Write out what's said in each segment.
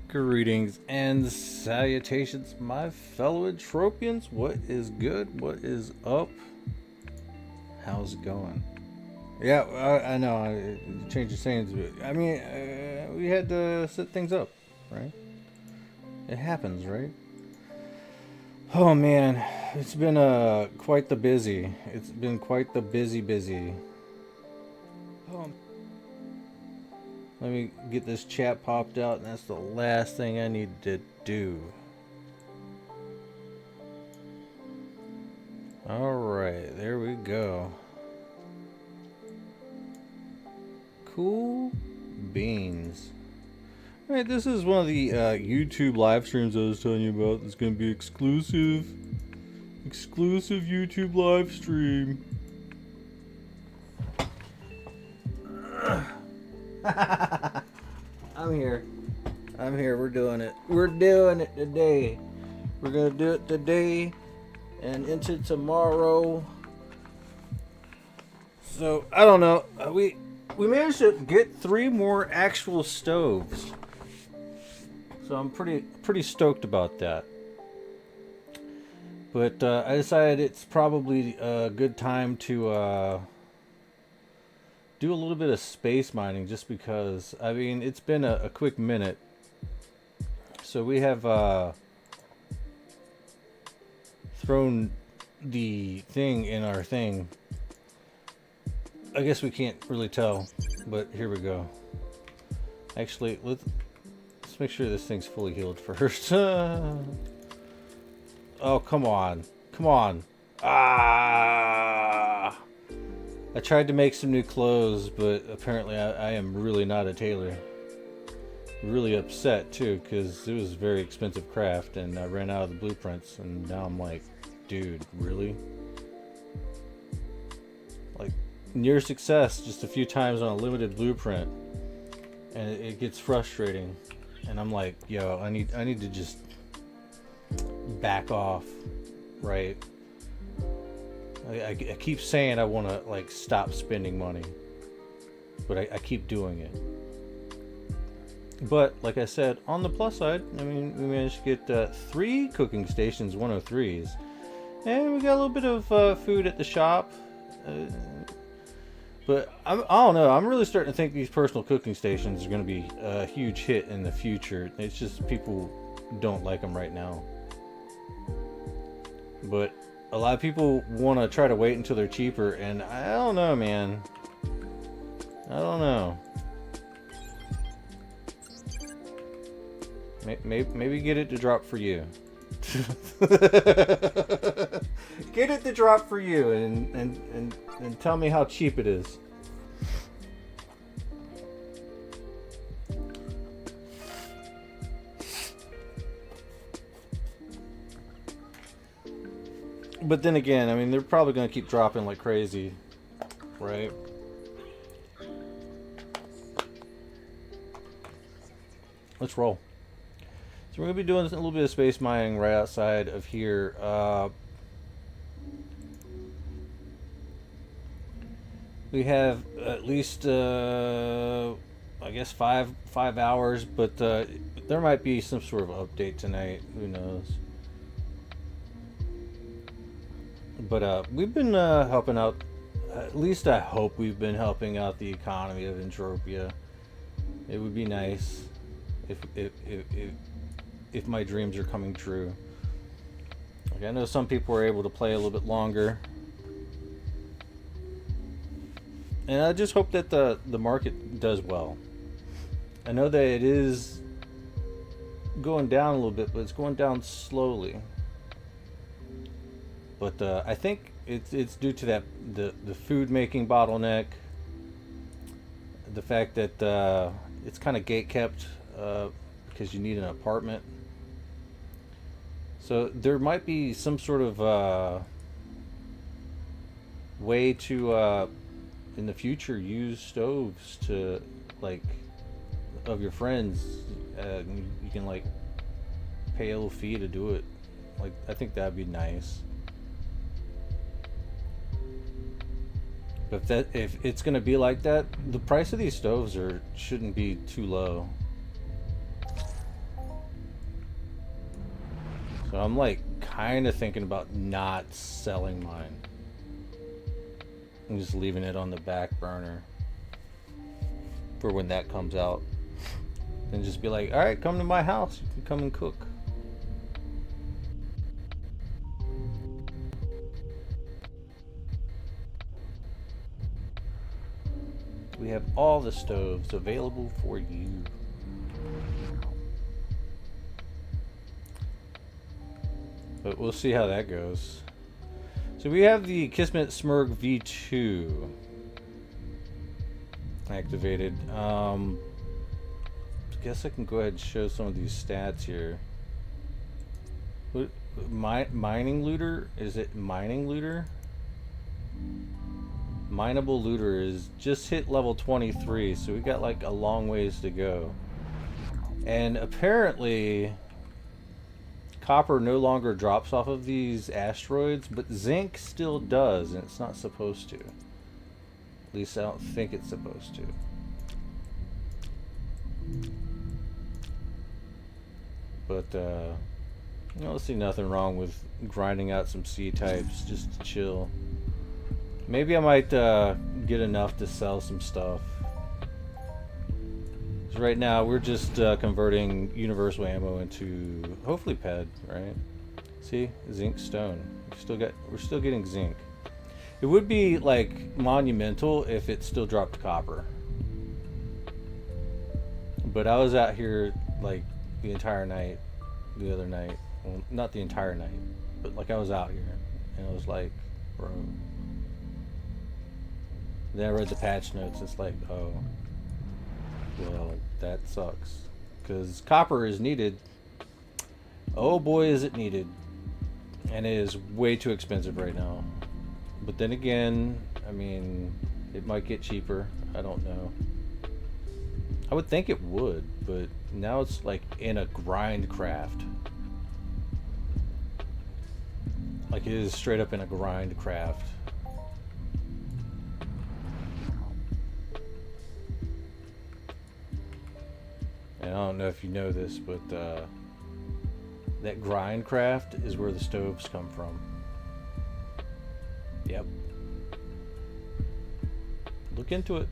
Greetings and salutations, my fellow Entropians. What is good? What is up? How's it going? Yeah, I know. I changed the sayings, but I mean, we had to set things up, right? It happens, right? Oh man, it's been quite the busy. It's been quite the busy. Oh. Let me get this chat popped out, and that's the last thing I need to do. Alright, there we go. Cool beans. Alright, this is one of the YouTube live streams I was telling you about. It's going to be exclusive YouTube live stream. I'm here. We're doing it today. We're gonna do it today and into tomorrow. So I don't know. We managed to get 3 more actual stoves. So I'm pretty stoked about that. But I decided it's probably a good time to do a little bit of space mining, just because, I mean, it's been a quick minute. So we have thrown the thing in our thing. I guess we can't really tell, but here we go. Actually, let's make sure this thing's fully healed first. Oh, come on. Ah! I tried to make some new clothes, but apparently I am really not a tailor. Really upset too, because it was a very expensive craft and I ran out of the blueprints, and now I'm like, dude, really? Like, near success just a few times on a limited blueprint, and it gets frustrating, and I'm like, yo, I need to just back off, right? I keep saying I want to, like, stop spending money, but I keep doing it. But like I said, on the plus side, I mean, we managed to get 3 cooking stations 103s, and we got a little bit of food at the shop. But I don't know. I'm really starting to think these personal cooking stations are going to be a huge hit in the future. It's just people don't like them right now. But a lot of people want to try to wait until they're cheaper, and I don't know, man. I don't know. Maybe get it to drop for you. Get it to drop for you, and tell me how cheap it is. But then again, I mean, they're probably going to keep dropping like crazy, right? Let's roll. So we're going to be doing a little bit of space mining right outside of here. We have at least, I guess, five hours, but there might be some sort of update tonight. Who knows? But we've been helping out at least I hope we've been helping out the economy of Entropia. It would be nice if my dreams are coming true. Like, I know some people were able to play a little bit longer, and I just hope that the market does well. I know that it is going down a little bit, but it's going down slowly. But I think it's due to that the food making bottleneck, the fact that it's kind of gate kept because you need an apartment. So there might be some sort of way to in the future use stoves to, like, of your friends. You can, like, pay a little fee to do it. Like, I think that'd be nice. But if it's gonna be like that, the price of these stoves shouldn't be too low. So I'm, like, kind of thinking about not selling mine. I'm just leaving it on the back burner for when that comes out. And just be like, alright, come to my house. You can come and cook. We have all the stoves available for you. But we'll see how that goes. So we have the Kismet Smurg V2 activated. I guess I can go ahead and show some of these stats here. Mining looter? Is it mining looter? Mineable looter is just hit level 23, so we got like a long ways to go. And apparently copper no longer drops off of these asteroids, but zinc still does, and it's not supposed to. At least I don't think it's supposed to. But I don't see nothing wrong with grinding out some C-types just to chill. Maybe I might get enough to sell some stuff. So right now we're just converting universal ammo into hopefully PED, right? See, zinc stone. We're still getting zinc. It would be like monumental if it still dropped copper. But I was out here like the entire night, the other night. Well, not the entire night, but like I was out here, and I was like, bro. Then I read the patch notes. It's like, oh, well, that sucks, because copper is needed. Oh boy, is it needed, and it is way too expensive right now. But then again, I mean, it might get cheaper. I don't know. I would think it would, but now it's like in a grind craft. Like it is straight up in a grind craft. And I don't know if you know this, but that grind craft is where the stoves come from. Yep. Look into it.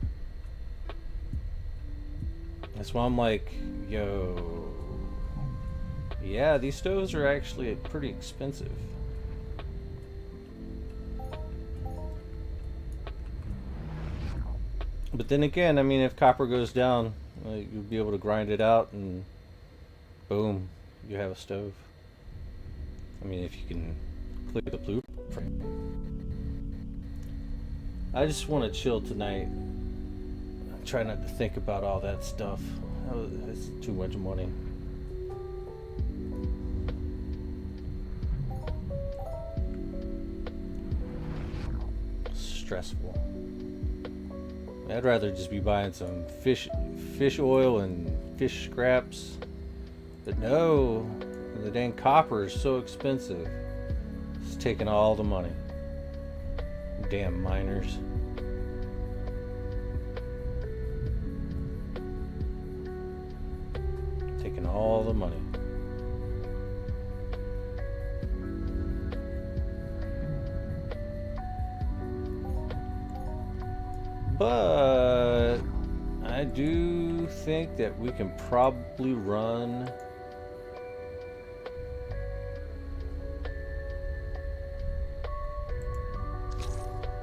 That's why I'm like, yo, yeah, these stoves are actually pretty expensive. But then again, I mean, if copper goes down, you'll be able to grind it out and boom, you have a stove. I mean, if you can click the blueprint. I just want to chill tonight. Try not to think about all that stuff. It's too much money. Stressful. I'd rather just be buying some fish oil and fish scraps. But no, the dang copper is so expensive. It's taking all the money. Damn miners. Taking all the money. But I do think that we can probably run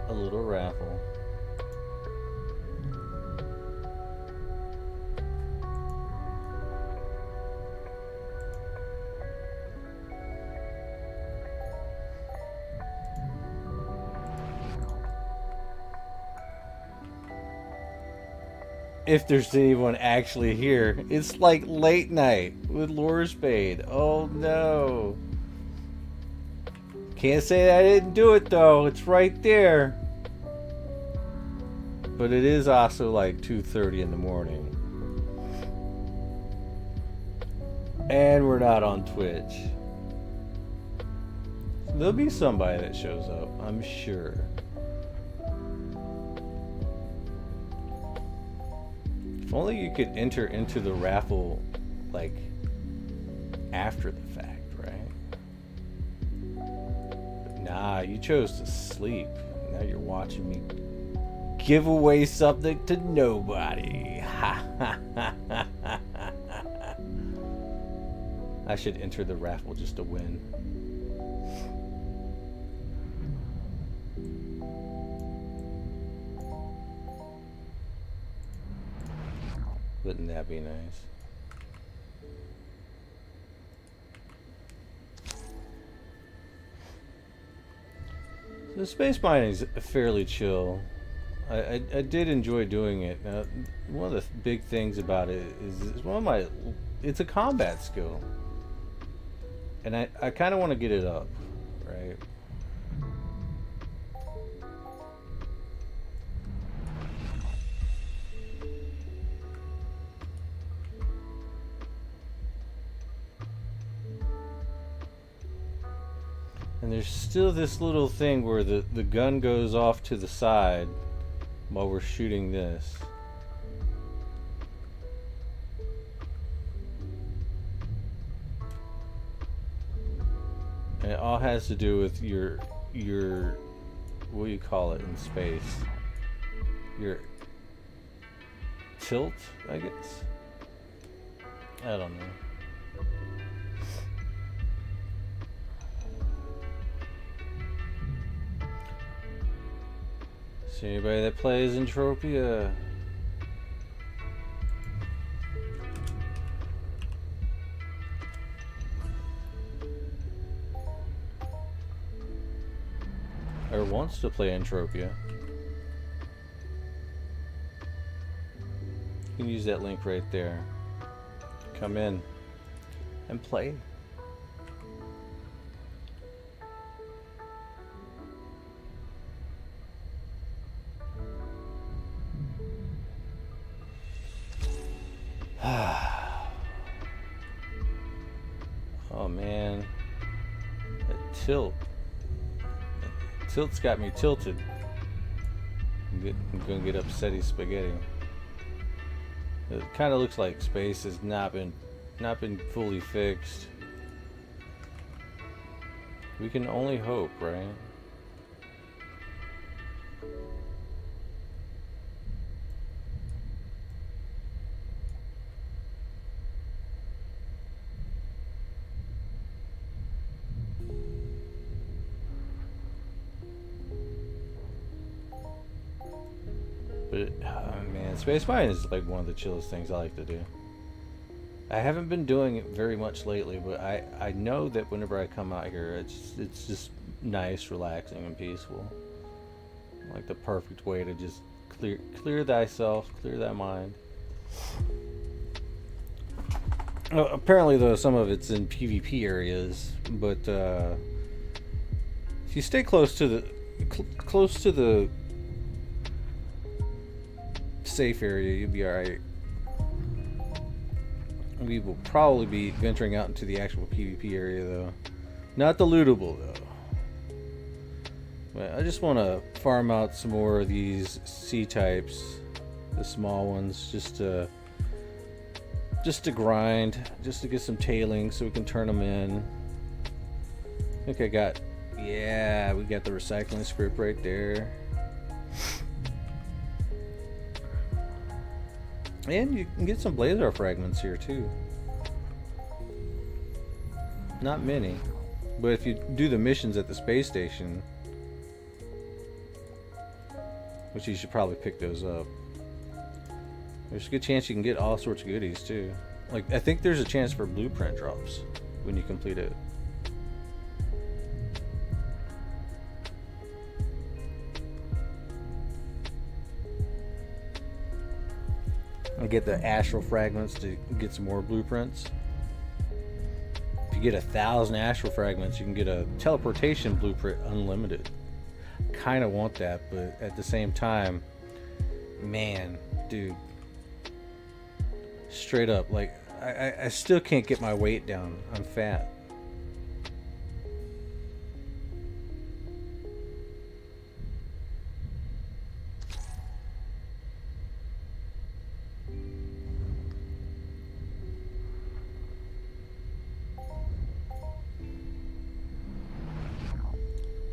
a little raffle. If there's anyone actually here. It's like late night with Lorespade. Oh no. Can't say I didn't do it though. It's right there. But it is also like 2:30 in the morning. And we're not on Twitch. There'll be somebody that shows up, I'm sure. If only you could enter into the raffle like after the fact, right? But nah, you chose to sleep. Now you're watching me give away something to nobody. Ha ha ha ha ha. I should enter the raffle just to win. Wouldn't that be nice? So space mining is fairly chill. I did enjoy doing it. One of the big things about it is it's a combat skill. And I kind of want to get it up, right? And there's still this little thing where the gun goes off to the side while we're shooting this. And it all has to do with your what do you call it in space? Your tilt, I guess? I don't know. See anybody that plays Entropia? Or wants to play Entropia? You can use that link right there. Come in and play. Oh man, that tilt. Tilt's got me tilted. I'm gonna get upsetty spaghetti. It kind of looks like space has not been fully fixed. We can only hope, right? But, oh man, space mining is like one of the chillest things I like to do. I haven't been doing it very much lately, but I know that whenever I come out here, it's just nice, relaxing, and peaceful. Like the perfect way to just clear thyself, clear thy mind. Well, apparently, though, some of it's in PvP areas, but if you stay close to the safe area, you'll be alright. We will probably be venturing out into the actual PvP area though. Not the lootable though. But I just want to farm out some more of these C-types, the small ones, just to grind, just to get some tailings so we can turn them in. I think we got the recycling script right there. And you can get some blazer fragments here too. Not many. But if you do the missions at the space station, which you should probably pick those up, there's a good chance you can get all sorts of goodies too. Like, I think there's a chance for blueprint drops when you complete it. And get the astral fragments to get some more blueprints. If you get 1,000 astral fragments, you can get a teleportation blueprint unlimited. Kind of want that, but at the same time, man, dude, straight up, like, I still can't get my weight down. I'm fat.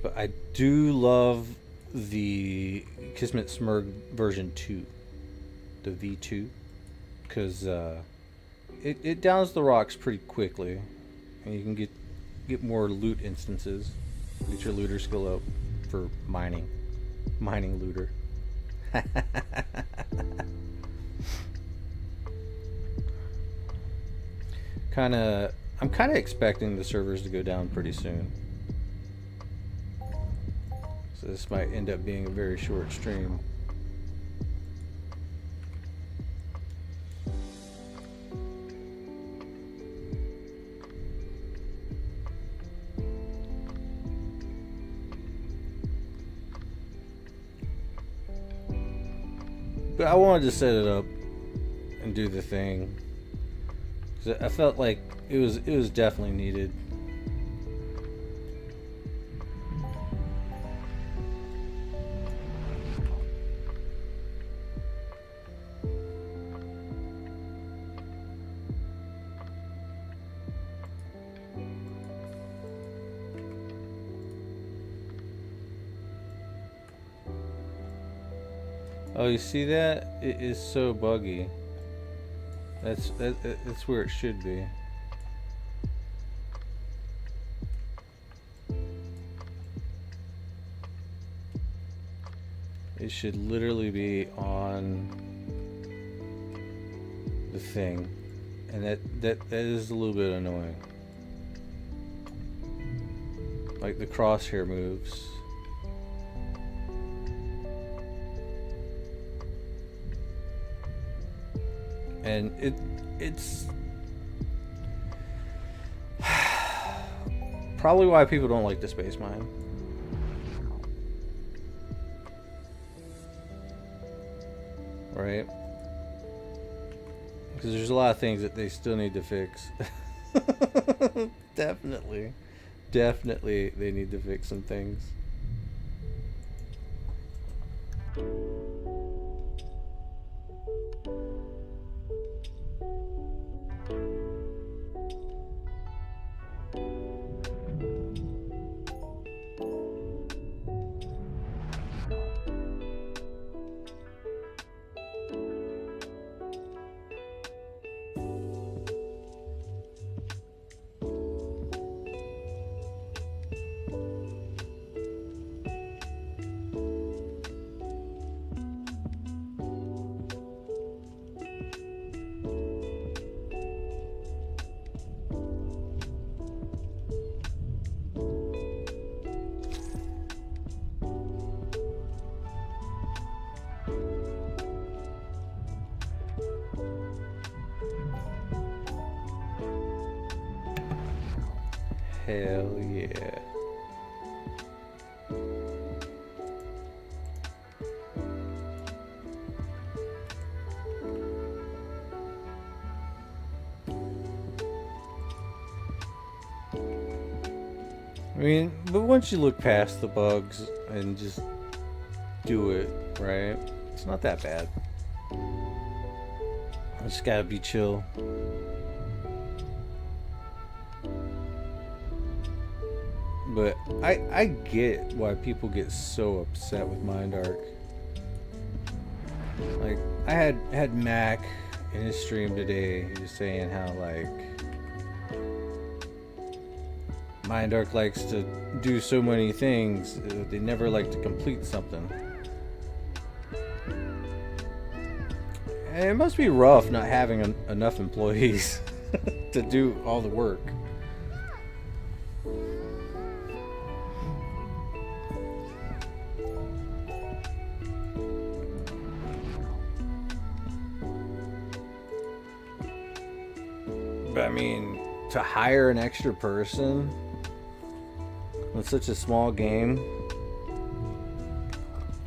But I do love the Kismet Smurg version 2, the V2, because it downs the rocks pretty quickly, and you can get more loot instances. Get your looter skill up for mining looter. I'm kind of expecting the servers to go down pretty soon. So this might end up being a very short stream. But I wanted to set it up and do the thing, 'cause I felt like it was definitely needed. Oh, you see that? It is so buggy. That's where it should be. It should literally be on the thing, and that is a little bit annoying. Like the crosshair moves. And it's probably why people don't like the space mine. Right? Because there's a lot of things that they still need to fix. Definitely they need to fix some things. Hell yeah. I mean, but once you look past the bugs and just do it, right? It's not that bad. I just gotta be chill. But I get why people get so upset with MindArk. Like, I had Mac in his stream today. He was saying how, like, MindArk likes to do so many things, they never like to complete something. And it must be rough not having enough employees to do all the work. But I mean, to hire an extra person on such a small game,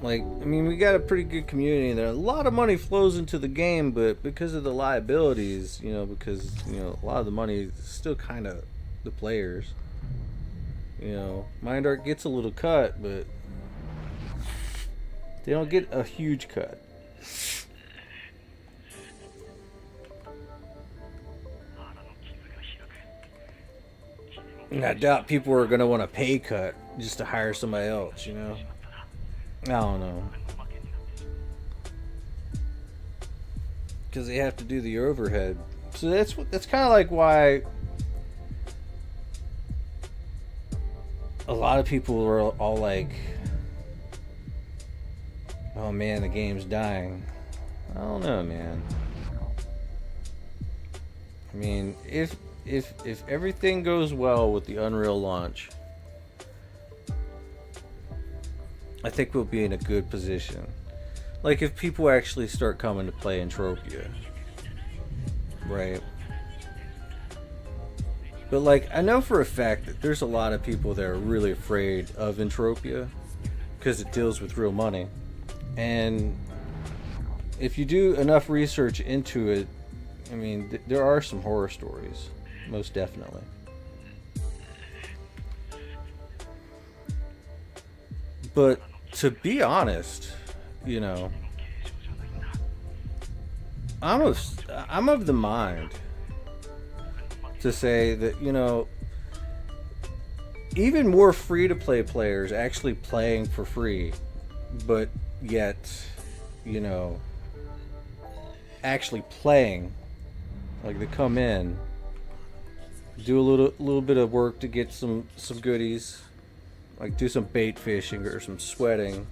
like, I mean, we got a pretty good community there. A lot of money flows into the game, but because of the liabilities, you know, because, you know, a lot of the money is still kind of the players. You know, MindArk gets a little cut, but they don't get a huge cut. And I doubt people are going to want a pay cut just to hire somebody else, you know? I don't know. Because they have to do the overhead. So that's kind of like why a lot of people are all like, oh man, the game's dying. I don't know, man. I mean, if everything goes well with the Unreal launch, I think we'll be in a good position. Like, if people actually start coming to play Entropia, right? But like, I know for a fact that there's a lot of people that are really afraid of Entropia because it deals with real money. And if you do enough research into it, I mean, there are some horror stories, most definitely. But to be honest, you know, I'm of the mind to say that, you know, even more free-to-play players actually playing for free, but yet, you know, actually playing, like they come in, do a little bit of work to get some goodies, like do some bait fishing or some sweating,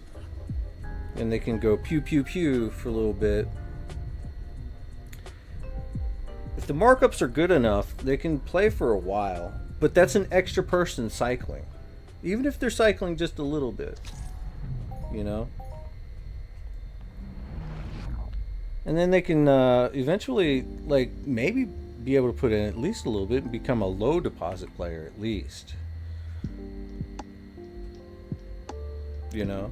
and they can go pew pew pew for a little bit. If the markups are good enough, they can play for a while, but that's an extra person cycling, even if they're cycling just a little bit, you know. And then they can eventually, like, maybe be able to put in at least a little bit and become a low deposit player at least. You know?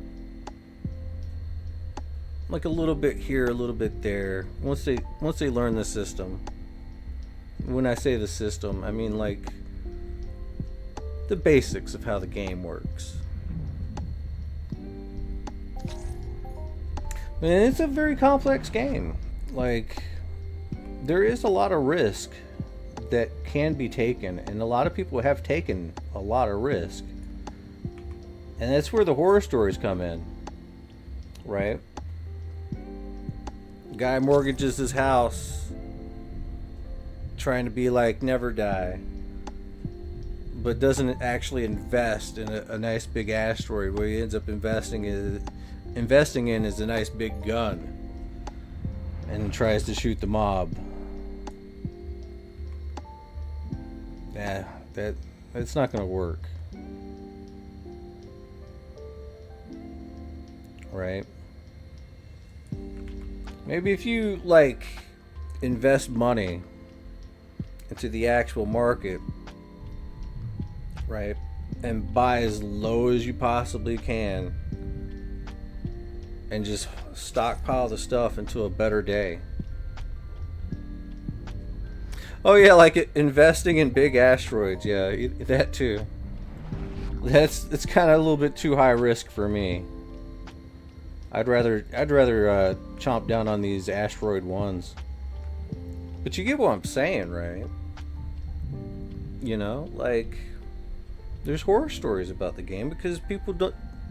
Like a little bit here, a little bit there. Once they learn the system. When I say the system, I mean like the basics of how the game works. And it's a very complex game. Like, there is a lot of risk that can be taken, and a lot of people have taken a lot of risk. And that's where the horror stories come in, right? Guy mortgages his house trying to be like Never Die, but doesn't actually invest in a nice big asteroid. Where he ends up investing in is a nice big gun, and tries to shoot the mob. Yeah, that's not gonna work, right? Maybe if you like invest money into the actual market, right, and buy as low as you possibly can, and just stockpile the stuff until a better day. Oh yeah, like investing in big asteroids. Yeah, that too. It's kind of a little bit too high risk for me. I'd rather chomp down on these asteroid ones. But you get what I'm saying, right? You know, like, there's horror stories about the game because people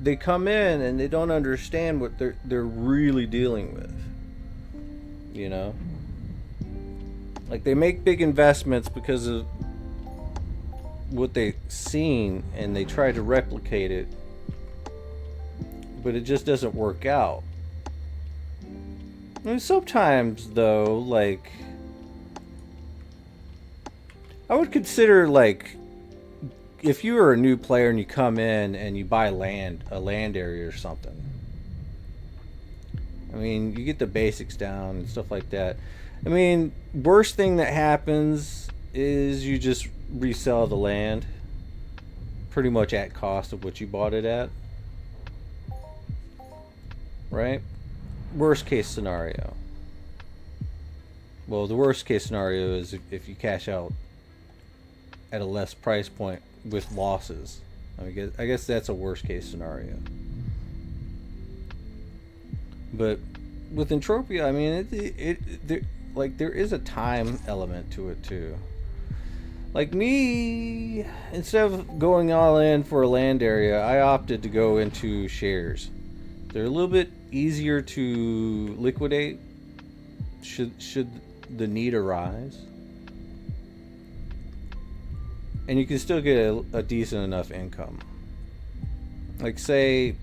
they come in and they don't understand what they're really dealing with. You know, like they make big investments because of what they've seen, and they try to replicate it, but it just doesn't work out. I mean, sometimes though, like, I would consider, like, if you are a new player and you come in and you buy a land area or something, I mean, you get the basics down and stuff like that. I mean, worst thing that happens is you just resell the land pretty much at cost of what you bought it at, right? Worst case scenario. Well, the worst case scenario is if you cash out at a less price point with losses. I guess that's a worst case scenario. But with Entropia, I mean, there is a time element to it too. Like me, instead of going all in for a land area, I opted to go into shares. They're a little bit easier to liquidate should the need arise. And you can still get a decent enough income. Like, say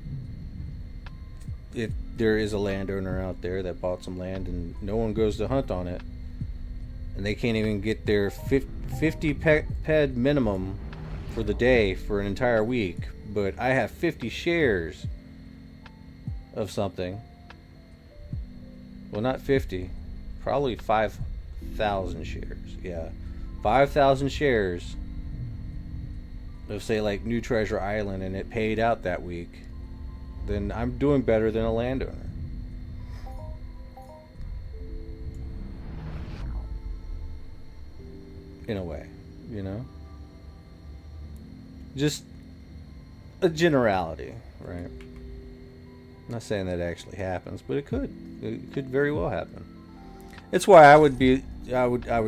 if there is a landowner out there that bought some land and no one goes to hunt on it, and they can't even get their 50 ped minimum for the day for an entire week, but I have 50 shares of something. Well, not 50, probably 5,000 shares. Yeah, 5,000 shares of, say, like New Treasure Island, and it paid out that week, then I'm doing better than a landowner. In a way, you know? Just a generality, right? I'm not saying that actually happens, but it could. It could very well happen. It's why I would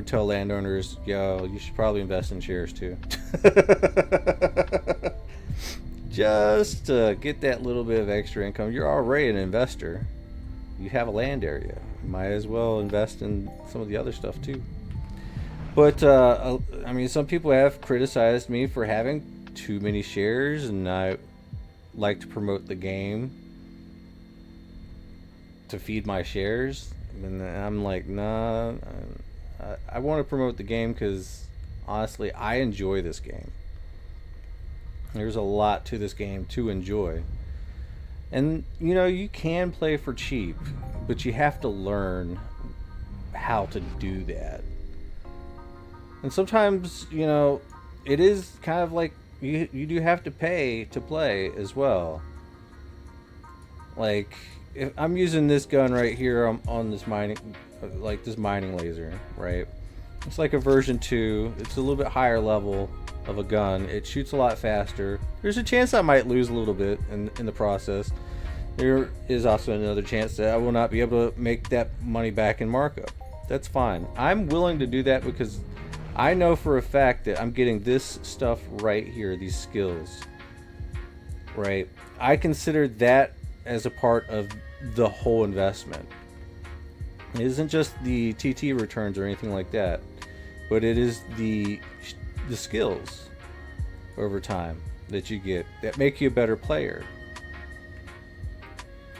tell landowners, yo, you should probably invest in shares too. Just to get that little bit of extra income. You're already an investor. You have a land area. You might as well invest in some of the other stuff too. But I mean, some people have criticized me for having too many shares, and I like to promote the game to feed my shares. And I'm like, nah, I want to promote the game because honestly, I enjoy this game. There's a lot to this game to enjoy. And, you know, you can play for cheap, but you have to learn how to do that. And sometimes, you know, it is kind of like you do have to pay to play as well. Like, if I'm using this gun right here on this mining laser, right? It's like a version 2. It's a little bit higher level of a gun. It shoots a lot faster. There's a chance I might lose a little bit in the process. There is also another chance that I will not be able to make that money back in markup. That's fine. I'm willing to do that because I know for a fact that I'm getting this stuff right here, these skills, right? I consider that as a part of the whole investment. It isn't just the TT returns or anything like that, but it is the skills over time that you get that make you a better player.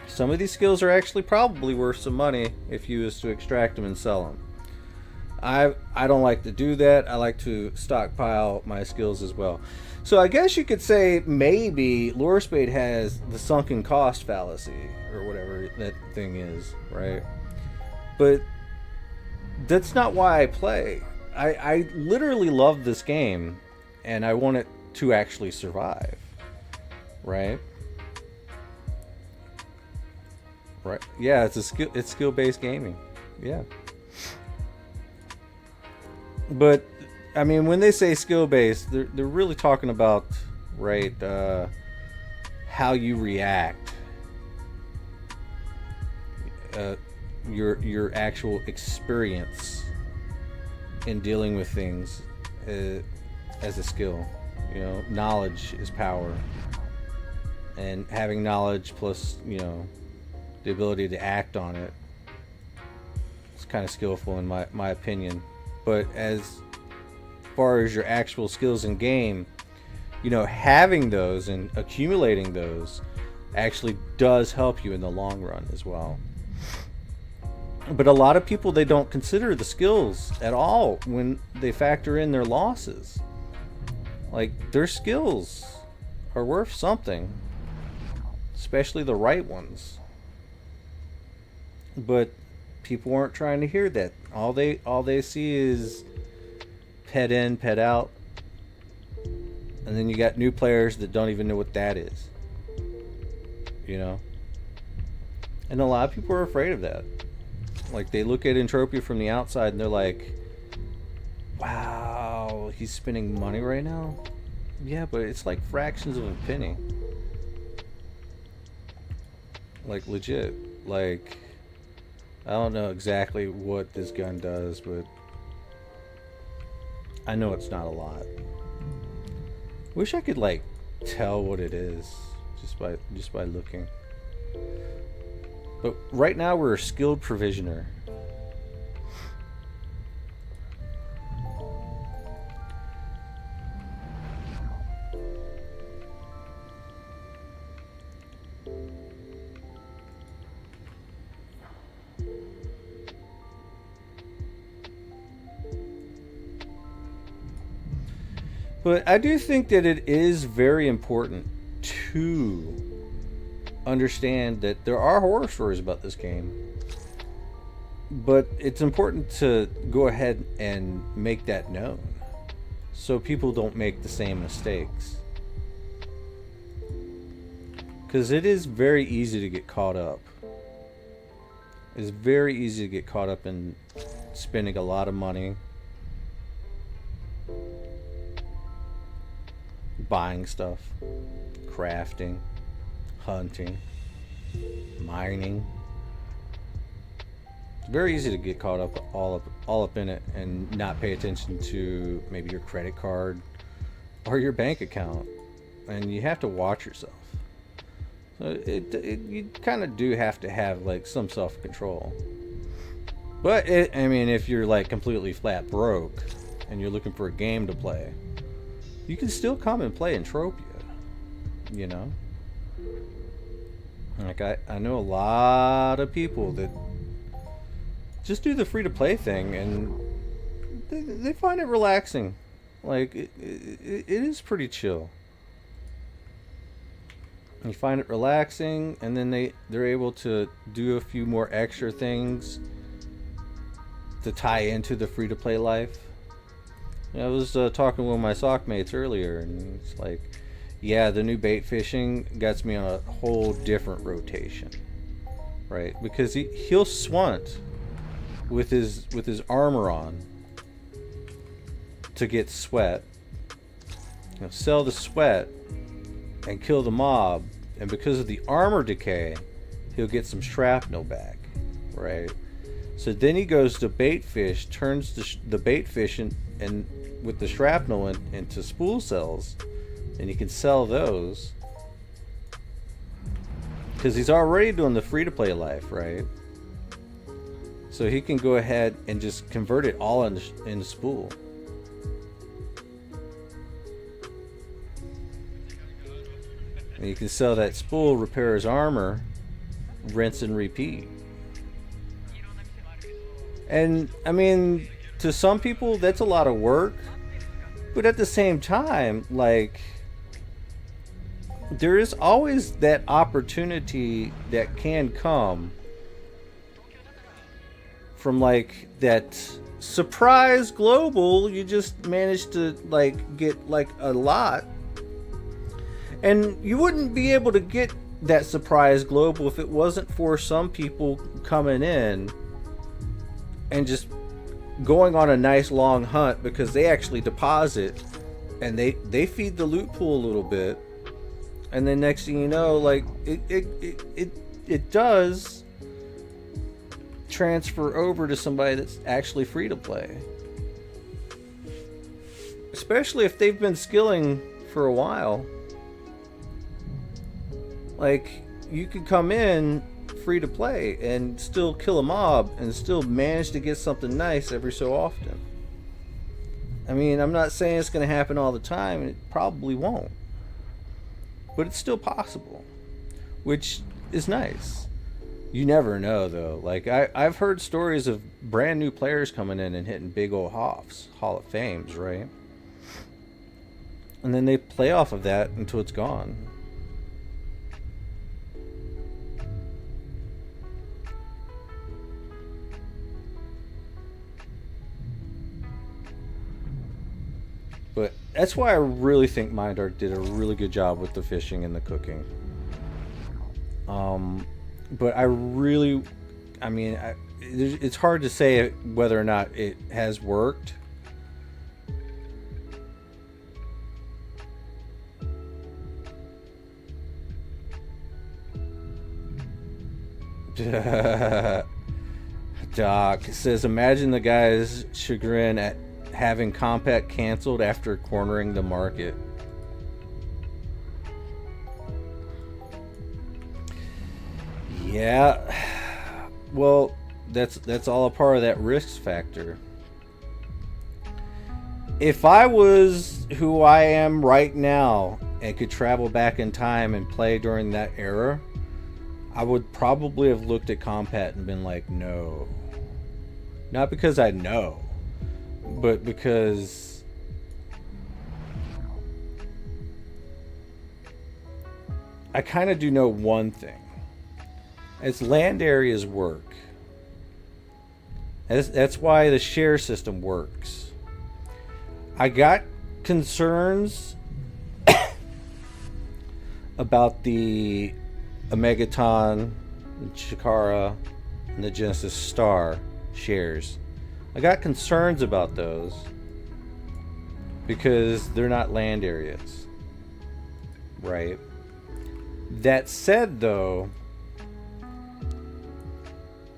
Some of these skills are actually probably worth some money if you was to extract them and sell them. I don't like to do that. I like to stockpile my skills as well. So I guess you could say maybe Lorespade has the sunken cost fallacy or whatever that thing is, right? But that's not why I play. I literally love this game and I want it to actually survive, right? Right? Yeah, it's skill-based gaming. Yeah. But I mean, when they say skill-based, they're really talking about, right, how you react, your actual experience in dealing with things as a skill. You know, knowledge is power, and having knowledge plus, you know, the ability to act on it. It's kind of skillful in my opinion. But as far as your actual skills in game, you know, having those and accumulating those actually does help you in the long run as well. But a lot of people, they don't consider the skills at all when they factor in their losses. Like, their skills are worth something, especially the right ones. But people aren't trying to hear that. All they see is pet in, pet out. And then you got new players that don't even know what that is. You know? And a lot of people are afraid of that. Like, they look at Entropia from the outside and they're like, wow, he's spending money right now? Yeah, but it's like fractions of a penny. Like, legit. Like, I don't know exactly what this gun does, but I know it's not a lot. Wish I could, like, tell what it is just by looking. But right now we're a skilled provisioner. But I do think that it is very important to understand that there are horror stories about this game. But it's important to go ahead and make that known so people don't make the same mistakes. Because it is very easy to get caught up. It's very easy to get caught up in spending a lot of money, buying stuff, crafting, hunting, mining. It's very easy to get caught up all up in it and not pay attention to maybe your credit card or your bank account, and you have to watch yourself. So you kind of do have to have like some self-control. But I mean, if you're like completely flat broke and you're looking for a game to play, you can still come and play Entropia, you know? Like, I know a lot of people that just do the free-to-play thing, and they find it relaxing. Like, it is pretty chill. You find it relaxing, and then they're able to do a few more extra things to tie into the free-to-play life. I was talking with my sock mates earlier, and it's like, yeah, the new bait fishing gets me on a whole different rotation, right? Because he'll swunt with his armor on to get sweat. He'll sell the sweat and kill the mob, and because of the armor decay, he'll get some shrapnel back, right? So then he goes to bait fish, turns the bait fish and with the shrapnel into spool cells, and he can sell those because he's already doing the free-to-play life, right? So he can go ahead and just convert it all into spool. And you can sell that spool, repair his armor, rinse and repeat. And I mean, to some people that's a lot of work, but at the same time, like, there is always that opportunity that can come from like that surprise global. You just managed to like get like a lot, and you wouldn't be able to get that surprise global if it wasn't for some people coming in and just going on a nice long hunt, because they actually deposit and they feed the loot pool a little bit, and then next thing you know, like it does transfer over to somebody that's actually free to play, especially if they've been skilling for a while. Like, you could come in free to play and still kill a mob and still manage to get something nice every so often. I mean, I'm not saying it's going to happen all the time, and it probably won't. But it's still possible, which is nice. You never know, though. Like, I've heard stories of brand new players coming in and hitting big old hoffs, Hall of Fames, right? And then they play off of that until it's gone. But that's why I really think MindArk did a really good job with the fishing and the cooking. But it's hard to say whether or not it has worked. Doc says, imagine the guy's chagrin at having Compact canceled after cornering the market. Yeah, well, that's all a part of that risk factor. If I was who I am right now and could travel back in time and play during that era, I would probably have looked at Compat and been like, no. Not because I know, but because I kind of do know one thing. As land areas work, that's why the share system works. I got concerns about the Omegaton, the Chikara, and the Genesis Star shares. I got concerns about those because they're not land areas, right? That said, though,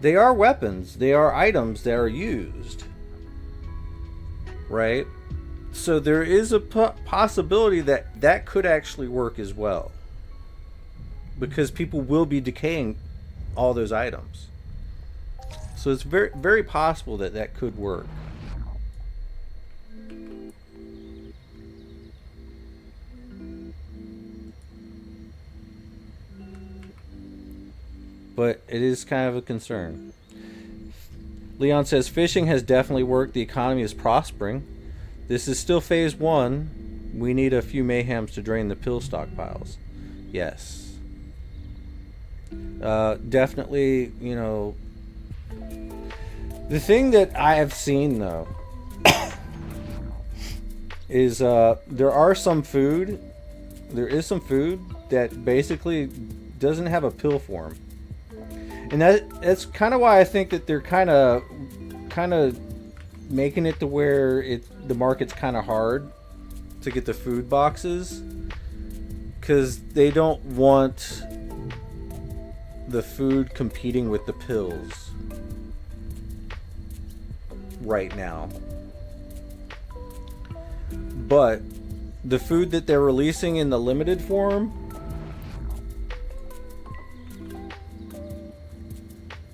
they are weapons. They are items that are used, right? So there is a possibility that that could actually work as well, because people will be decaying all those items. So it's very, very possible that that could work. But it is kind of a concern. Leon says, fishing has definitely worked. The economy is prospering. This is still phase 1. We need a few mayhems to drain the pill stockpiles. Yes. Definitely, you know. The thing that I have seen, though, is there is some food that basically doesn't have a pill form. And that's kind of why I think that they're kind of making it to where the market's kind of hard to get the food boxes, because they don't want the food competing with the pills right now. But the food that they're releasing in the limited form,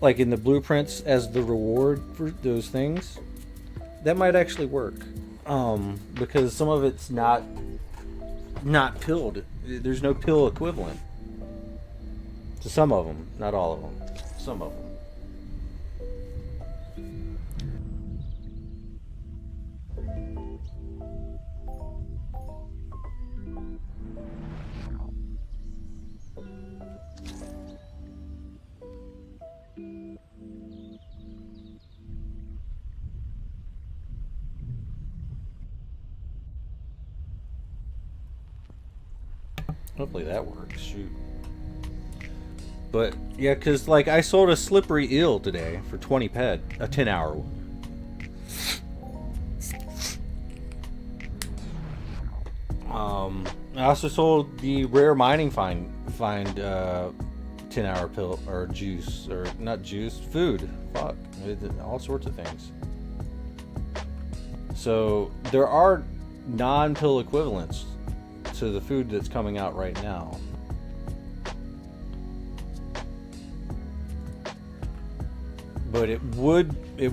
like in the blueprints as the reward for those things, that might actually work, because some of it's not pilled. There's no pill equivalent to some of them, not all of them, some of them. Hopefully that works. Shoot. But yeah, because like I sold a slippery eel today for 20 ped, a 10-hour one. I also sold the rare mining find 10-hour pill or juice, or not juice, food. Fuck, all sorts of things. So there are non-pill equivalents to the food that's coming out right now. But it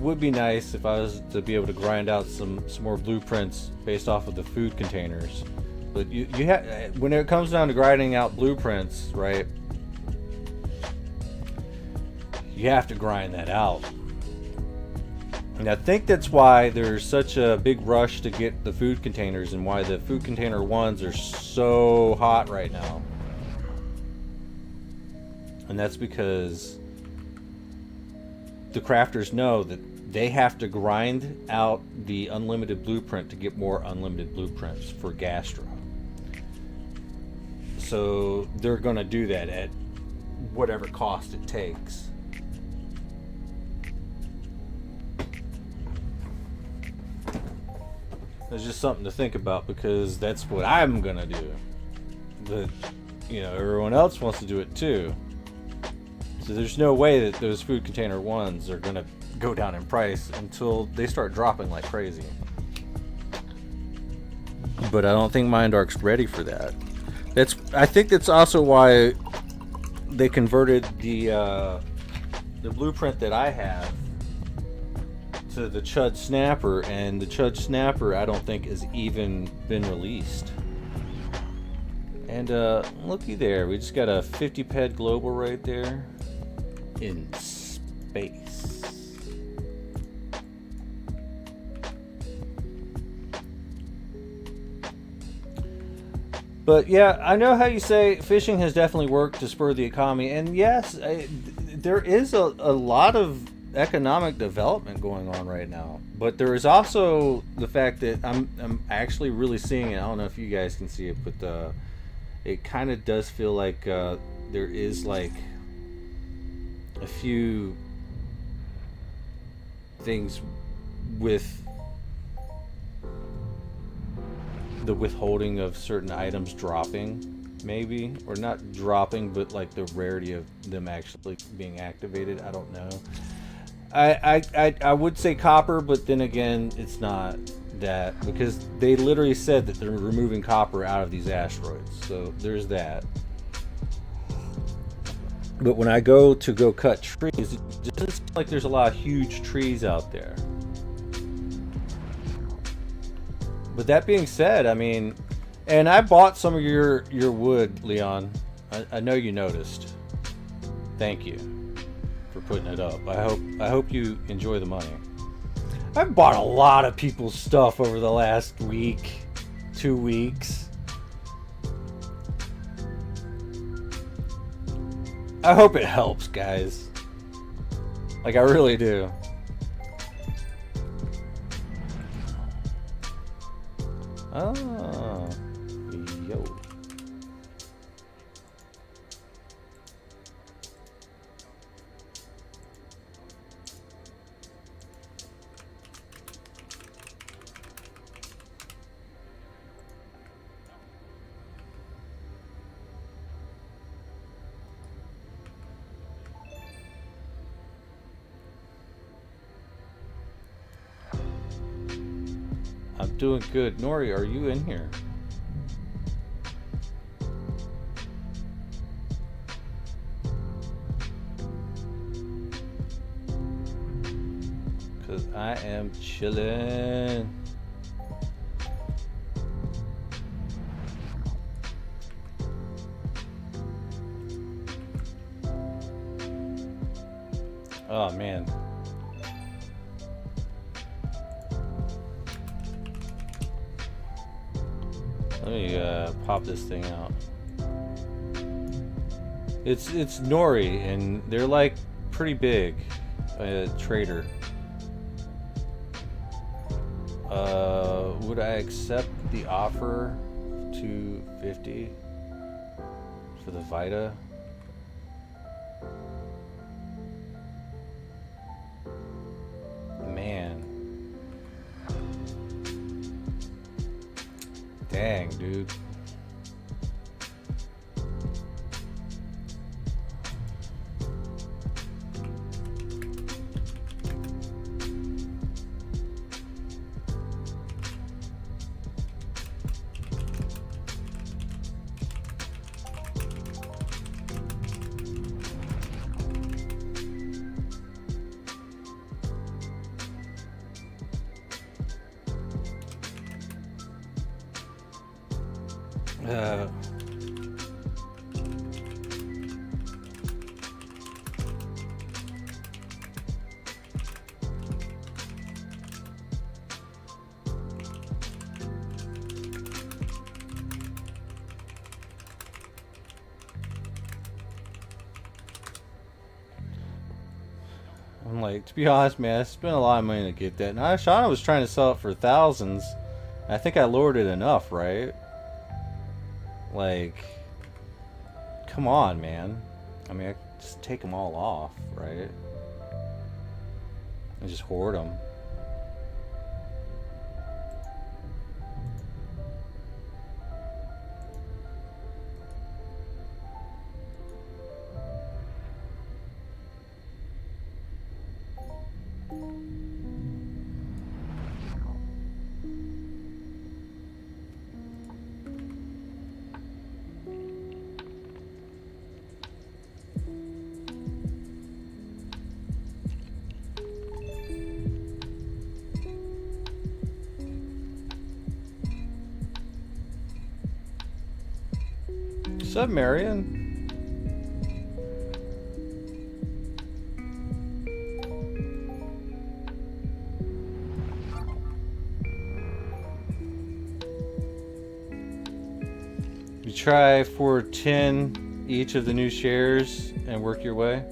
would be nice if I was to be able to grind out some more blueprints based off of the food containers. But you have, when it comes down to grinding out blueprints, right? You have to grind that out. And I think that's why there's such a big rush to get the food containers, and why the food container ones are so hot right now. And that's because the crafters know that they have to grind out the unlimited blueprint to get more unlimited blueprints for Gastro. So they're going to do that at whatever cost it takes. It's just something to think about, because that's what I'm going to do. But, you know, everyone else wants to do it too. So there's no way that those food container ones are going to go down in price until they start dropping like crazy. But I don't think MindArk's ready for that. I think that's also why they converted the blueprint that I have to the Chud Snapper, and the Chud Snapper I don't think has even been released. And looky there, we just got a 50 ped global right there in space. But yeah, I know how you say fishing has definitely worked to spur the economy, and yes, there is a lot of economic development going on right now. But there is also the fact that I'm actually really seeing it. I don't know if you guys can see it, but it kind of does feel like there is like a few things with the withholding of certain items dropping, maybe, or not dropping, but like the rarity of them actually being activated. I don't know. I would say copper, but then again, it's not that, because they literally said that they're removing copper out of these asteroids. So there's that. But when I go cut trees, it just seems like there's a lot of huge trees out there. But that being said, I mean, and I bought some of your wood, Leon. I know you noticed. Thank you for putting it up. I hope you enjoy the money. I've bought a lot of people's stuff over the last week, 2 weeks. I hope it helps, guys. Like, I really do. Oh, yo. I'm doing good. Nori, are you in here? Cause I am chilling. Oh man. Let me pop this thing out. It's Nori, and they're like pretty big. Trader. Would I accept the offer of $250 for the Vita? Man. Dang, dude. Uh, I'm like, to be honest, man, I spent a lot of money to get that. Now, Shauna was trying to sell it for thousands. I think I lowered it enough, right? Like, come on, man. I mean, I just take them all off, right? And just hoard them. What's up, Marion? You try for 10 each of the new shares and work your way.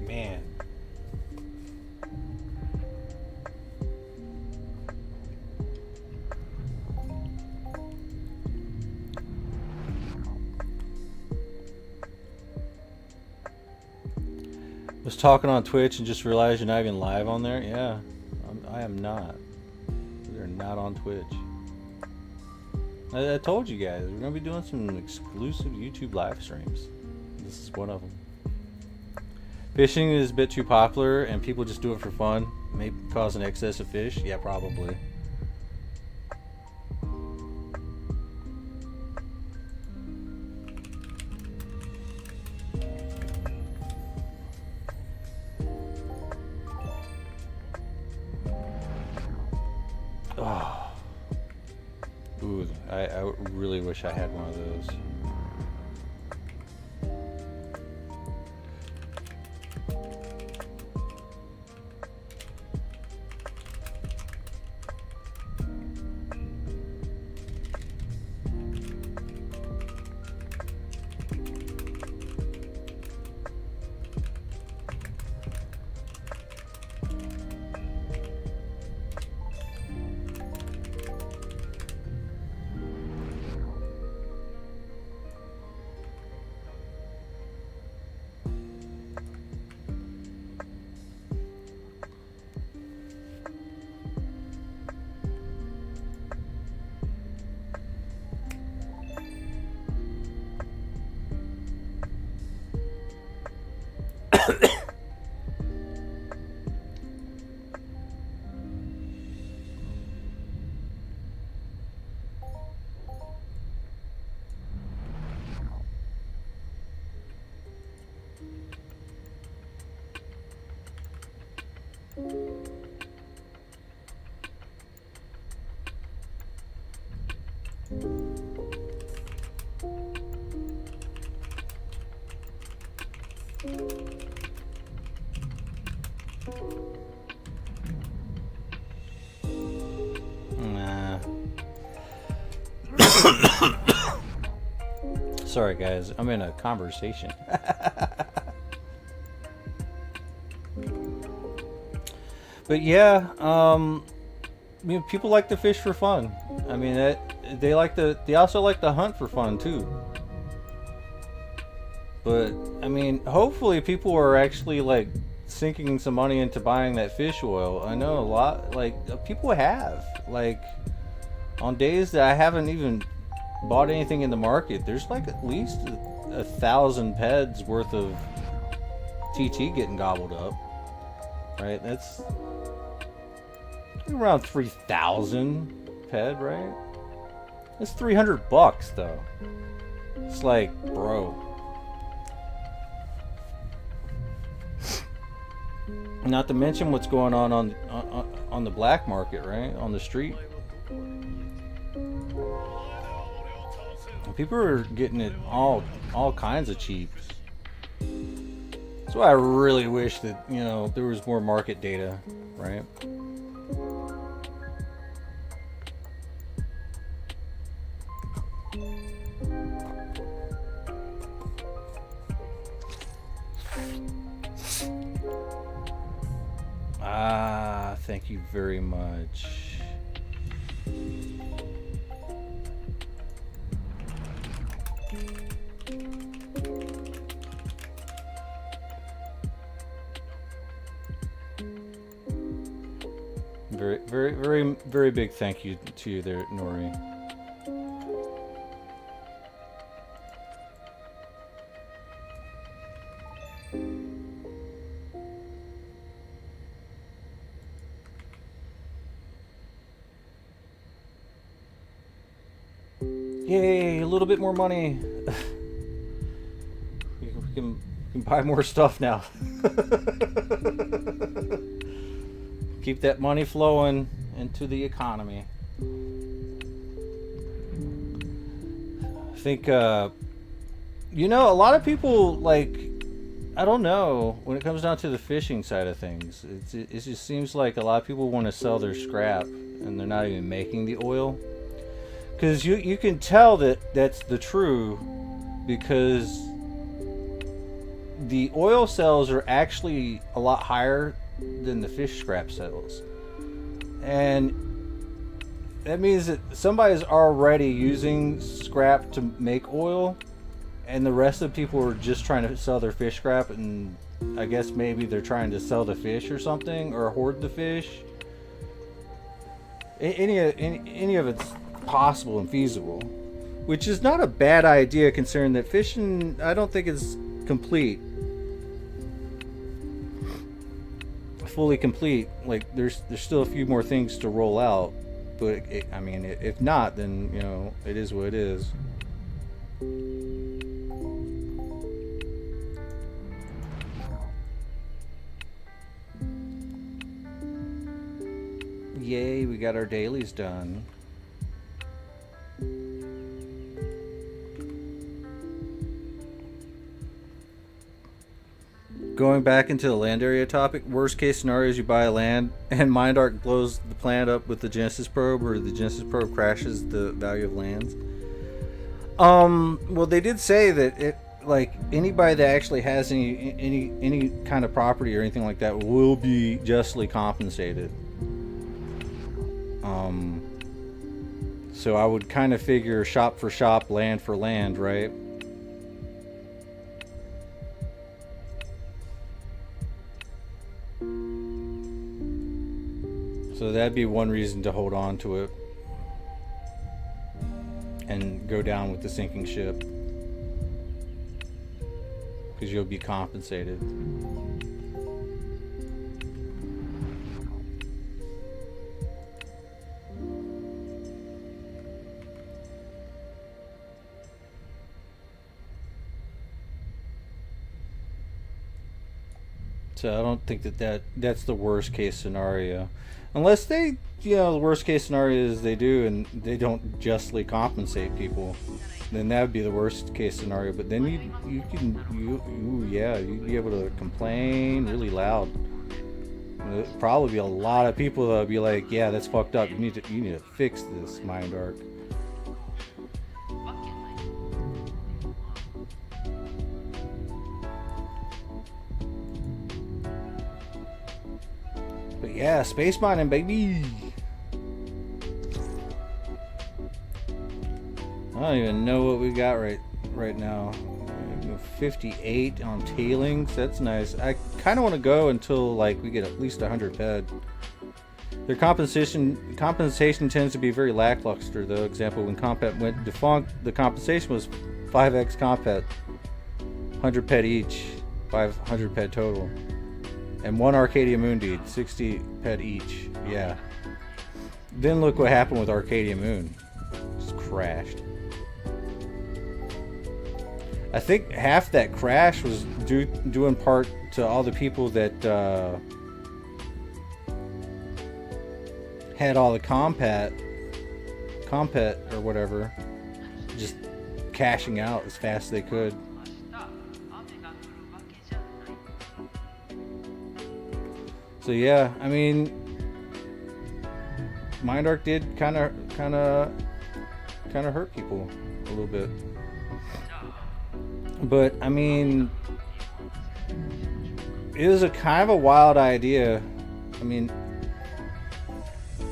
Man. Was talking on Twitch and just realized you're not even live on there? Yeah, I am not. We're not on Twitch. I told you guys, we're going to be doing some exclusive YouTube live streams. This is one of them. Fishing is a bit too popular and people just do it for fun. Maybe cause an excess of fish? Yeah, probably. Oh. Ooh, I really wish I had one of those. Sorry guys, I'm in a conversation. But yeah, people like to fish for fun. I mean, they also like to hunt for fun too. But I mean, hopefully people are actually like sinking some money into buying that fish oil. I know a lot, like people have, like on days that I haven't even bought anything in the market, there's like at least 1,000 peds worth of TT getting gobbled up. Right, that's around 3,000 ped, right? That's $300 though. It's like, bro. Not to mention what's going on the black market, right? On the street. People are getting it all kinds of cheap. That's why I really wish that, you know, there was more market data, right? Ah, thank you very much. Very big thank you to you there, Nori. Yay, a little bit more money. we can buy more stuff now. Keep that money flowing into the economy. I think, you know, a lot of people, like, I don't know, when it comes down to the fishing side of things, it just seems like a lot of people want to sell their scrap and they're not even making the oil. Because you can tell that that's the true, because the oil sales are actually a lot higher than the fish scrap sales. And that means that somebody's already using scrap to make oil, and the rest of the people are just trying to sell their fish scrap, and I guess maybe they're trying to sell the fish or something, or hoard the fish. Any of it's possible and feasible, which is not a bad idea considering that fishing, I don't think, is fully complete. Like there's still a few more things to roll out, but I mean, if not, then you know, it is what it is. Yay, we got our dailies done. Going back into the land area topic, worst case scenario is you buy a land and MindArk blows the planet up with the Genesis probe, or the Genesis probe crashes the value of lands. Well, they did say that it, like, anybody that actually has any kind of property or anything like that will be justly compensated. So I would kind of figure shop for shop, land for land, right? So that'd be one reason to hold on to it and go down with the sinking ship. because you'll be compensated. So I don't think that's the worst case scenario, unless they, the worst case scenario is they do and they don't justly compensate people. Then that would be the worst case scenario. But then you'd be able to complain really loud. There'd probably be a lot of people that would be like, yeah, that's fucked up. You need to fix this, MindArk. But yeah, space mining, baby. I don't even know what we got right now. 58 on Tailings. That's nice. I kind of want to go until like we get at least 100 ped. Their compensation tends to be very lackluster, though. Example, when Compet went defunct, the compensation was 5x Compet, 100 ped each, 500 ped total, and one Arcadia Moon deed, 60 ped each. Yeah. Then look what happened with Arcadia Moon. Just crashed. I think half that crash was due in part to all the people that had all the compet or whatever, just cashing out as fast as they could. So yeah, I mean, MindArk did kind of hurt people a little bit. But I mean, it was a kind of a wild idea. I mean,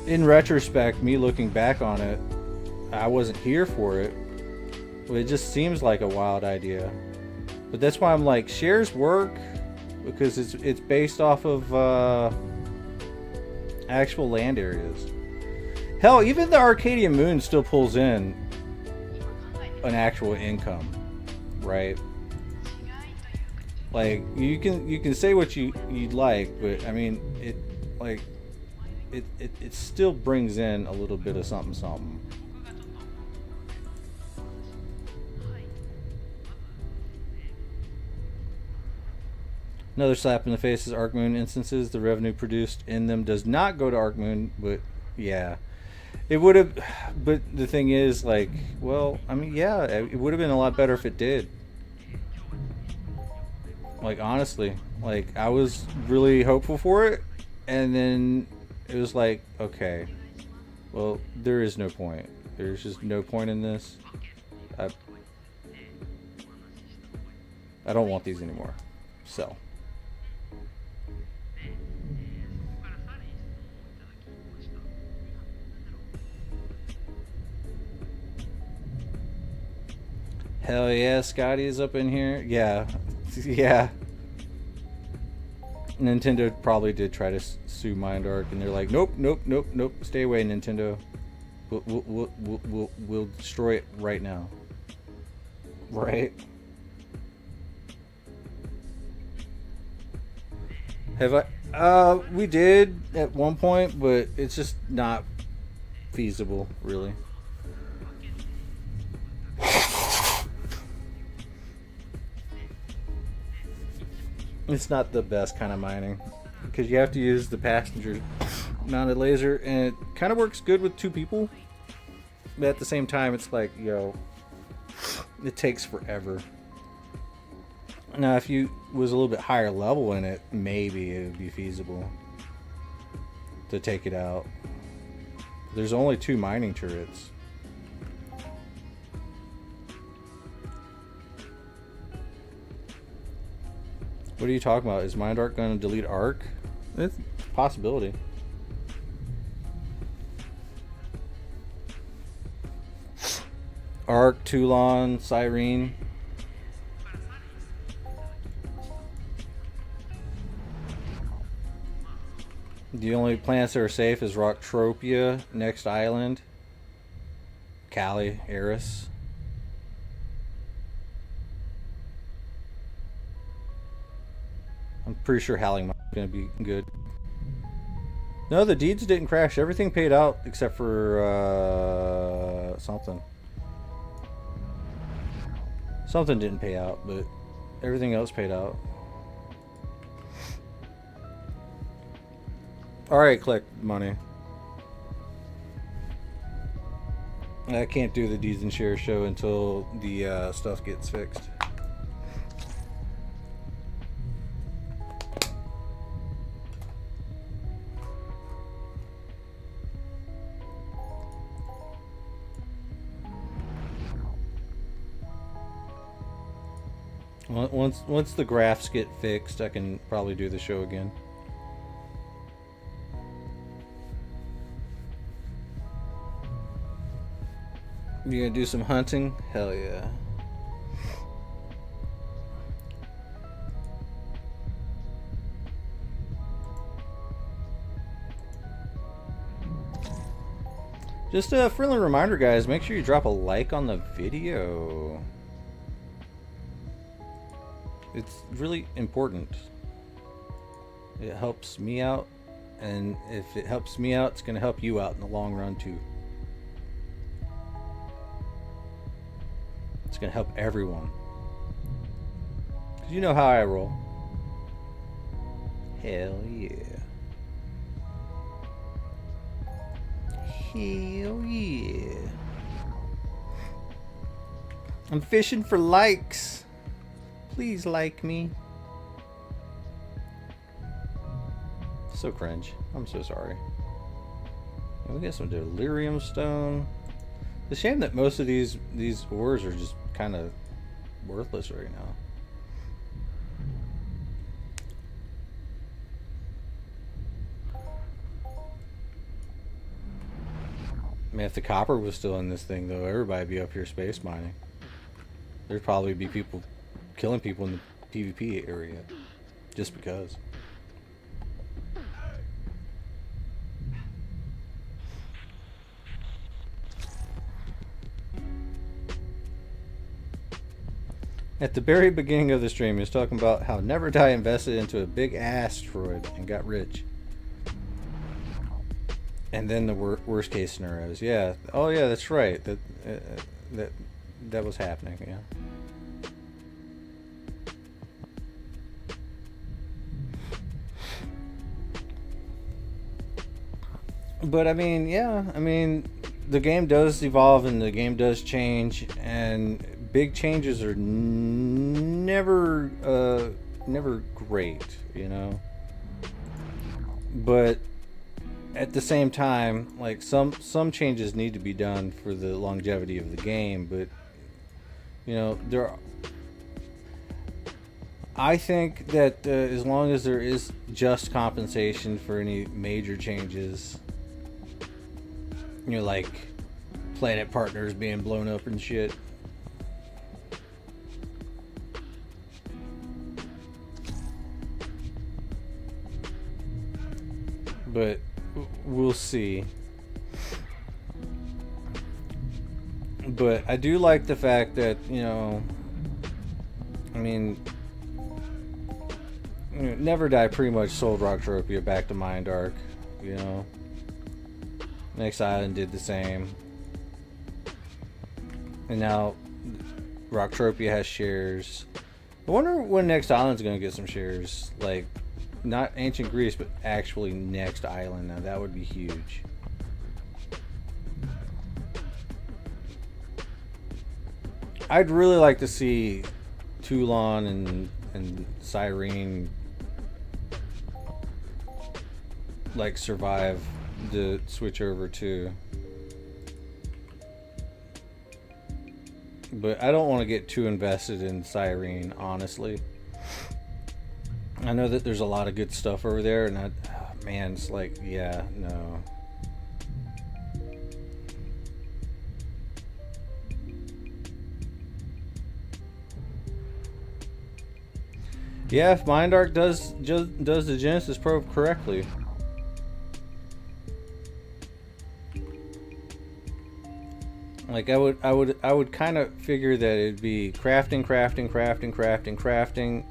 in retrospect, me looking back on it, I wasn't here for it. But it just seems like a wild idea. But that's why I'm like, shares work because it's based off of actual land areas. Hell, even the Arcadia Moon still pulls in an actual income. Right, like you can say what you'd like, but I mean it still brings in a little bit of something. Another slap in the face is Arc Moon instances. The revenue produced in them does not go to Arc Moon, but yeah. It would have, but the thing is, like, well, I mean, yeah, it would have been a lot better if it did. Like, honestly, like, I was really hopeful for it, and then it was like, okay, well, there is no point. There's just no point in this. I don't want these anymore. So. Hell yeah, Scotty is up in here. Yeah. Yeah. Nintendo probably did try to sue MindArk, and they're like, nope. Stay away, Nintendo. We'll destroy it right now. Right? Have I? We did at one point, but it's just not feasible, really. It's not the best kind of mining because you have to use the passenger mounted laser, and it kind of works good with two people, but at the same time it's like, yo, it takes forever. Now if you was a little bit higher level in it, maybe it would be feasible to take it out. There's only 2 mining turrets. What are you talking about? Is MindArk going to delete Arc? It's a possibility. Arc, Toulon, Cyrene. The only planets that are safe is Entropia, Next Island, Cali, Eris. I'm pretty sure Howling Mine is gonna be good. No, the deeds didn't crash. Everything paid out except for something. Something didn't pay out, but everything else paid out. Alright, collect money. I can't do the deeds and shares show until the stuff gets fixed. Once the graphs get fixed, I can probably do the show again. You gonna do some hunting? Hell yeah. Just a friendly reminder, guys, make sure you drop a like on the video. It's really important. It helps me out, and if it helps me out, it's going to help you out in the long run too. It's going to help everyone. 'Cause you know how I roll. Hell yeah. Hell yeah. I'm fishing for likes. Please like me. So cringe. I'm so sorry. And we got some delirium stone. It's a shame that most of these ores are just kind of worthless right now. I mean, if the copper was still in this thing, though, everybody'd be up here space mining. There'd probably be people killing people in the PvP area just because. At the very beginning of the stream, he was talking about how Never Die invested into a big asteroid and got rich. And then the worst case scenarios. Yeah. Oh yeah, that's right. That was happening. Yeah. But I mean, yeah, I mean, the game does evolve and the game does change, and big changes are never great, you know. But at the same time, like some changes need to be done for the longevity of the game. But you know, I think that as long as there is just compensation for any major changes, you know, like planet partners being blown up and shit. But we'll see. But I do like the fact that, you know, I mean, Never Die pretty much sold Rocktropia back to MindArk, you know. Next Island did the same. And now Rocktropia has shares. I wonder when Next Island's gonna get some shares. Like, not Ancient Greece, but actually Next Island. Now that would be huge. I'd really like to see Toulon and Cyrene like survive the switch over too. But I don't want to get too invested in Cyrene, honestly. I know that there's a lot of good stuff over there, and man, it's like, yeah, no. Yeah, if MindArk does the Genesis probe correctly. Like I would kind of figure that it'd be crafting,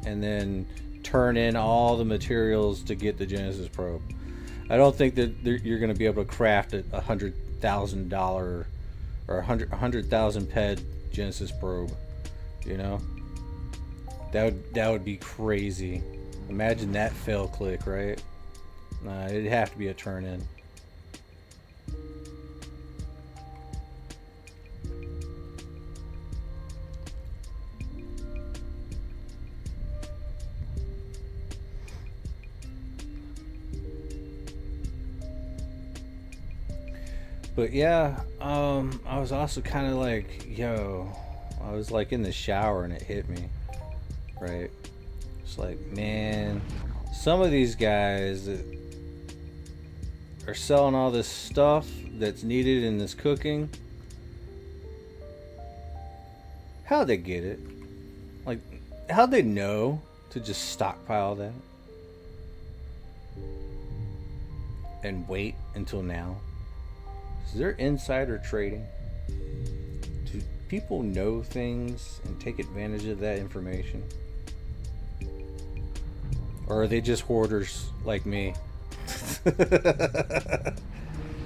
and then turn in all the materials to get the Genesis probe. I don't think that you're going to be able to craft a $100,000 or 100,000 ped Genesis probe. You know, that would be crazy. Imagine that fail click, right? Nah, it'd have to be a turn in. But yeah, I was also kind of like, yo, I was like in the shower and it hit me, right? It's like, man, some of these guys that are selling all this stuff that's needed in this cooking, how'd they get it? Like, how'd they know to just stockpile that and wait until now? Is there insider trading? Do people know things and take advantage of that information? Or are they just hoarders like me?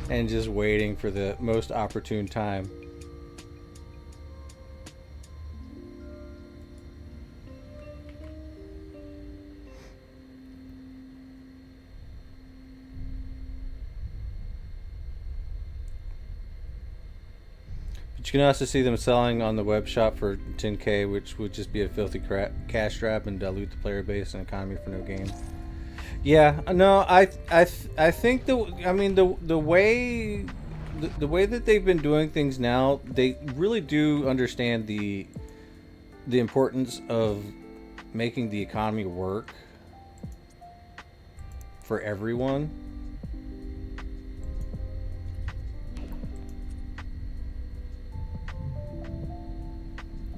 And just waiting for the most opportune time? You can also see them selling on the web shop for 10k, which would just be a filthy cash grab and dilute the player base and economy for no gain. Yeah, no, I think the way that they've been doing things now, they really do understand the importance of making the economy work for everyone.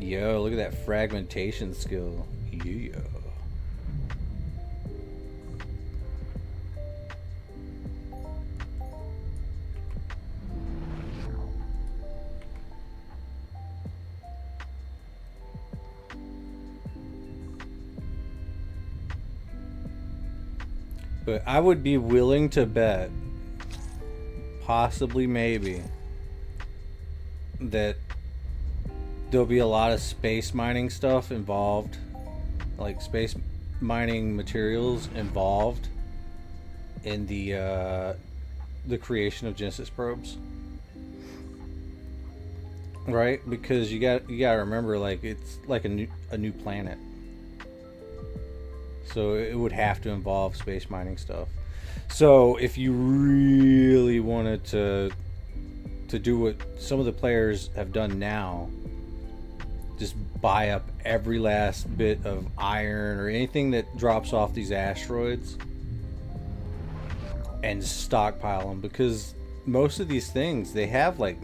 Yo, look at that fragmentation skill. Yeah. But I would be willing to bet, possibly maybe, that there'll be a lot of space mining stuff involved, like space mining materials involved in the creation of Genesis probes, right? Because you got to remember, like, it's like a new planet, so it would have to involve space mining stuff. So if you really wanted to do what some of the players have done now, just buy up every last bit of iron or anything that drops off these asteroids and stockpile them, because most of these things, they have like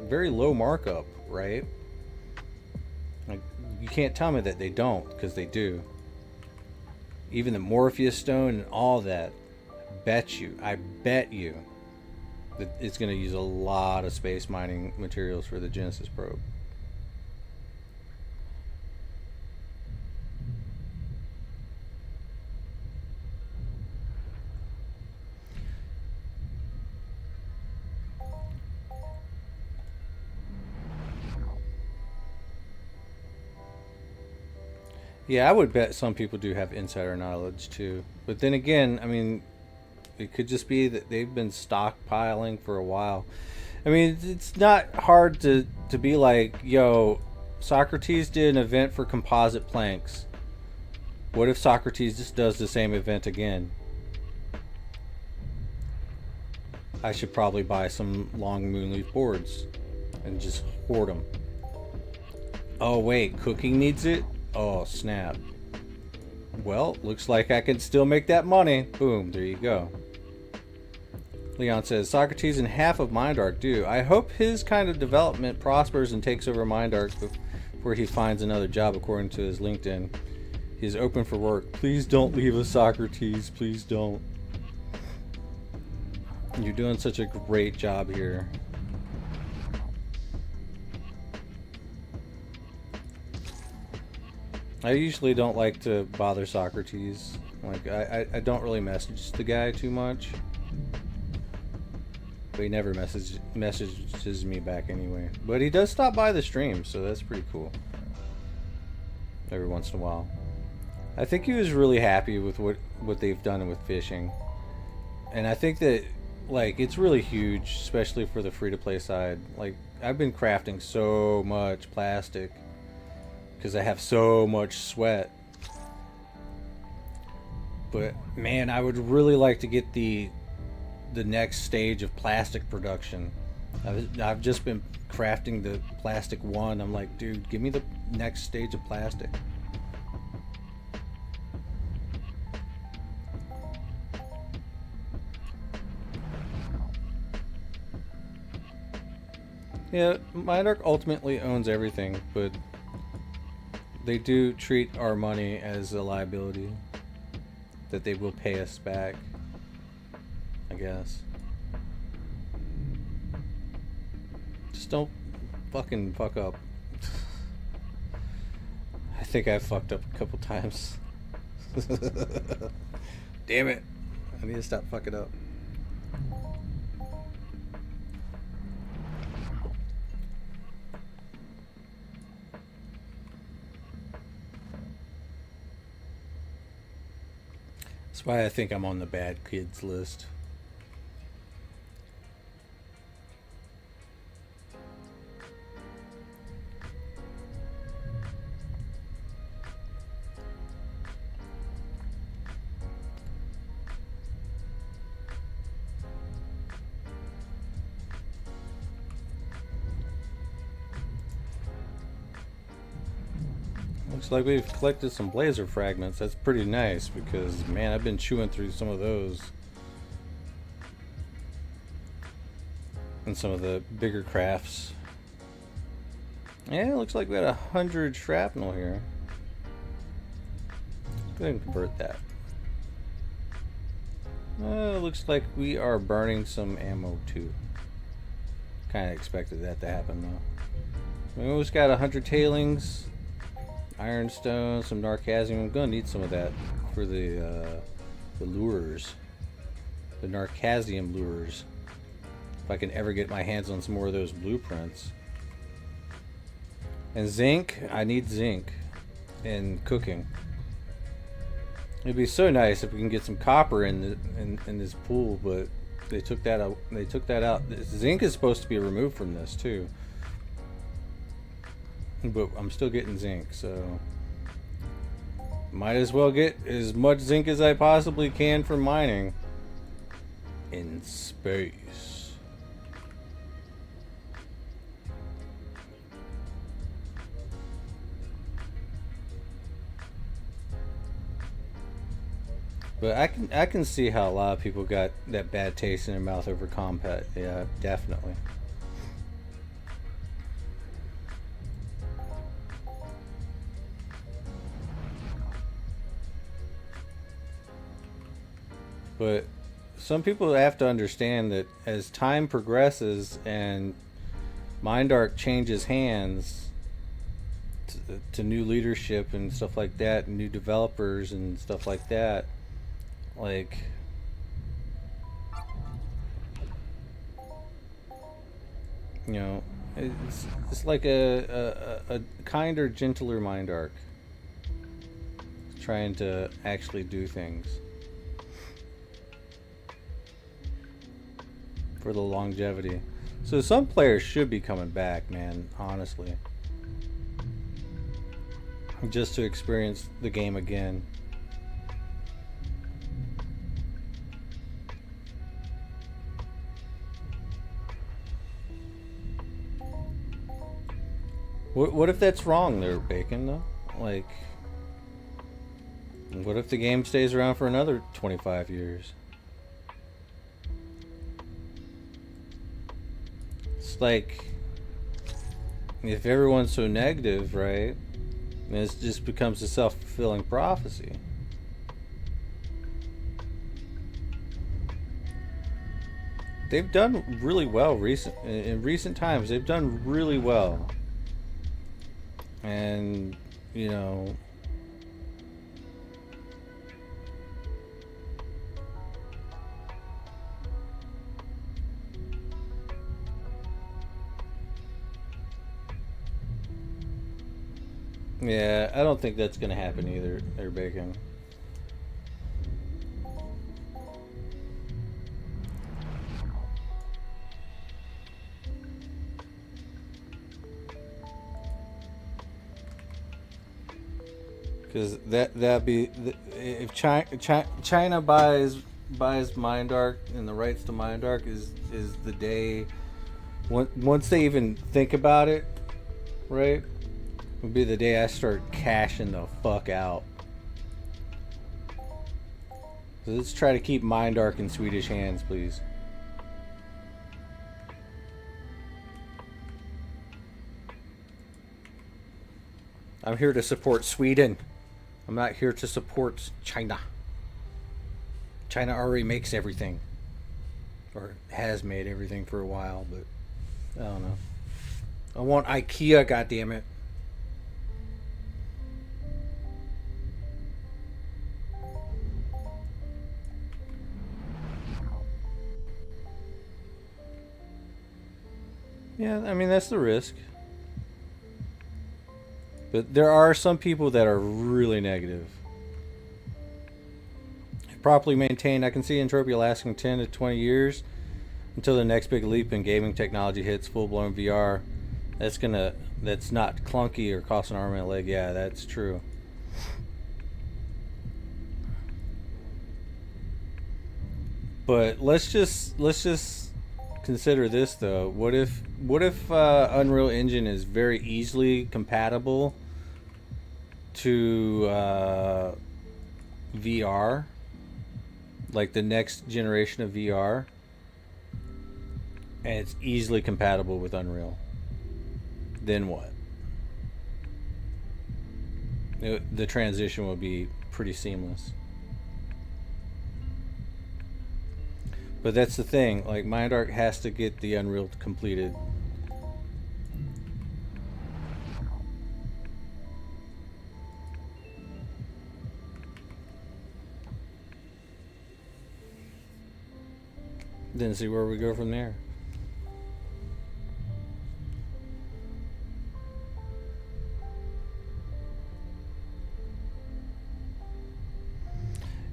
very low markup, right? Like, you can't tell me that they don't, because they do. Even the Morpheus stone and all that, I bet you that it's going to use a lot of space mining materials for the Genesis probe. Yeah, I would bet some people do have insider knowledge too. But then again, I mean, it could just be that they've been stockpiling for a while. I mean, it's not hard to be like, yo, Socrates did an event for composite planks. What if Socrates just does the same event again? I should probably buy some long moonleaf boards and just hoard them. Oh wait, cooking needs it? Oh snap. Well, looks like I can still make that money. Boom, there you go. Leon says, Socrates and half of MindArk do. I hope his kind of development prospers and takes over MindArk before he finds another job, according to his LinkedIn. He's open for work. Please don't leave us, Socrates. Please don't. You're doing such a great job here. I usually don't like to bother Socrates. Like, I don't really message the guy too much. But he never messages me back anyway. But he does stop by the stream, so that's pretty cool. Every once in a while. I think he was really happy with what they've done with fishing. And I think that, like, it's really huge, especially for the free-to-play side. Like, I've been crafting so much plastic because I have so much sweat. But man, I would really like to get the next stage of plastic production. I've just been crafting the plastic one. I'm like, dude, give me the next stage of plastic. Yeah, MindArk ultimately owns everything, but they do treat our money as a liability that they will pay us back, I guess. Just don't fucking fuck up. I think I fucked up a couple times. Damn it. I need to stop fucking up. That's why I think I'm on the bad kids list. Looks like we've collected some blazer fragments. That's pretty nice because, man, I've been chewing through some of those. And some of the bigger crafts. Yeah, it looks like we got 100 shrapnel here. Go ahead and convert that. Looks like we are burning some ammo too. Kind of expected that to happen though. We almost got 100 tailings. Ironstone, some narcasium. I'm gonna need some of that for the lures, the narcasium lures. If I can ever get my hands on some more of those blueprints. And zinc, I need zinc in cooking. It'd be so nice if we can get some copper in this pool, but they took that out. They took that out. Zinc is supposed to be removed from this too. But I'm still getting zinc, so might as well get as much zinc as I possibly can for mining in space. But I can see how a lot of people got that bad taste in their mouth over combat. Yeah, definitely. But some people have to understand that as time progresses and MindArk changes hands to new leadership and stuff like that, and new developers and stuff like that, like you know, it's like a kinder, gentler MindArk trying to actually do things for the longevity. So some players should be coming back, man, honestly. Just to experience the game again. What if that's wrong there, Bacon, though? Like, what if the game stays around for another 25 years? Like, if everyone's so negative, right, then it just becomes a self-fulfilling prophecy. They've done really well in recent times. They've done really well, and you know, Yeah, I don't think that's gonna happen either. They're baking. Because that'd be if China buys MindArk, and the rights to MindArk is the day once they even think about it, right? Would be the day I start cashing the fuck out. So let's try to keep MindArk in Swedish hands, please. I'm here to support Sweden. I'm not here to support China. China already makes everything. Or has made everything for a while, but I don't know. I want IKEA, goddammit. Yeah, I mean, that's the risk. But there are some people that are really negative. If properly maintained, I can see Entropia lasting 10 to 20 years until the next big leap in gaming technology hits full-blown VR. That's not clunky or cost an arm and a leg. Yeah, that's true. But let's just consider this though. What if Unreal Engine is very easily compatible to VR, like the next generation of VR, and it's easily compatible with Unreal? Then what? The transition will be pretty seamless. But that's the thing, like MindArk has to get the Unreal completed. Then see where we go from there.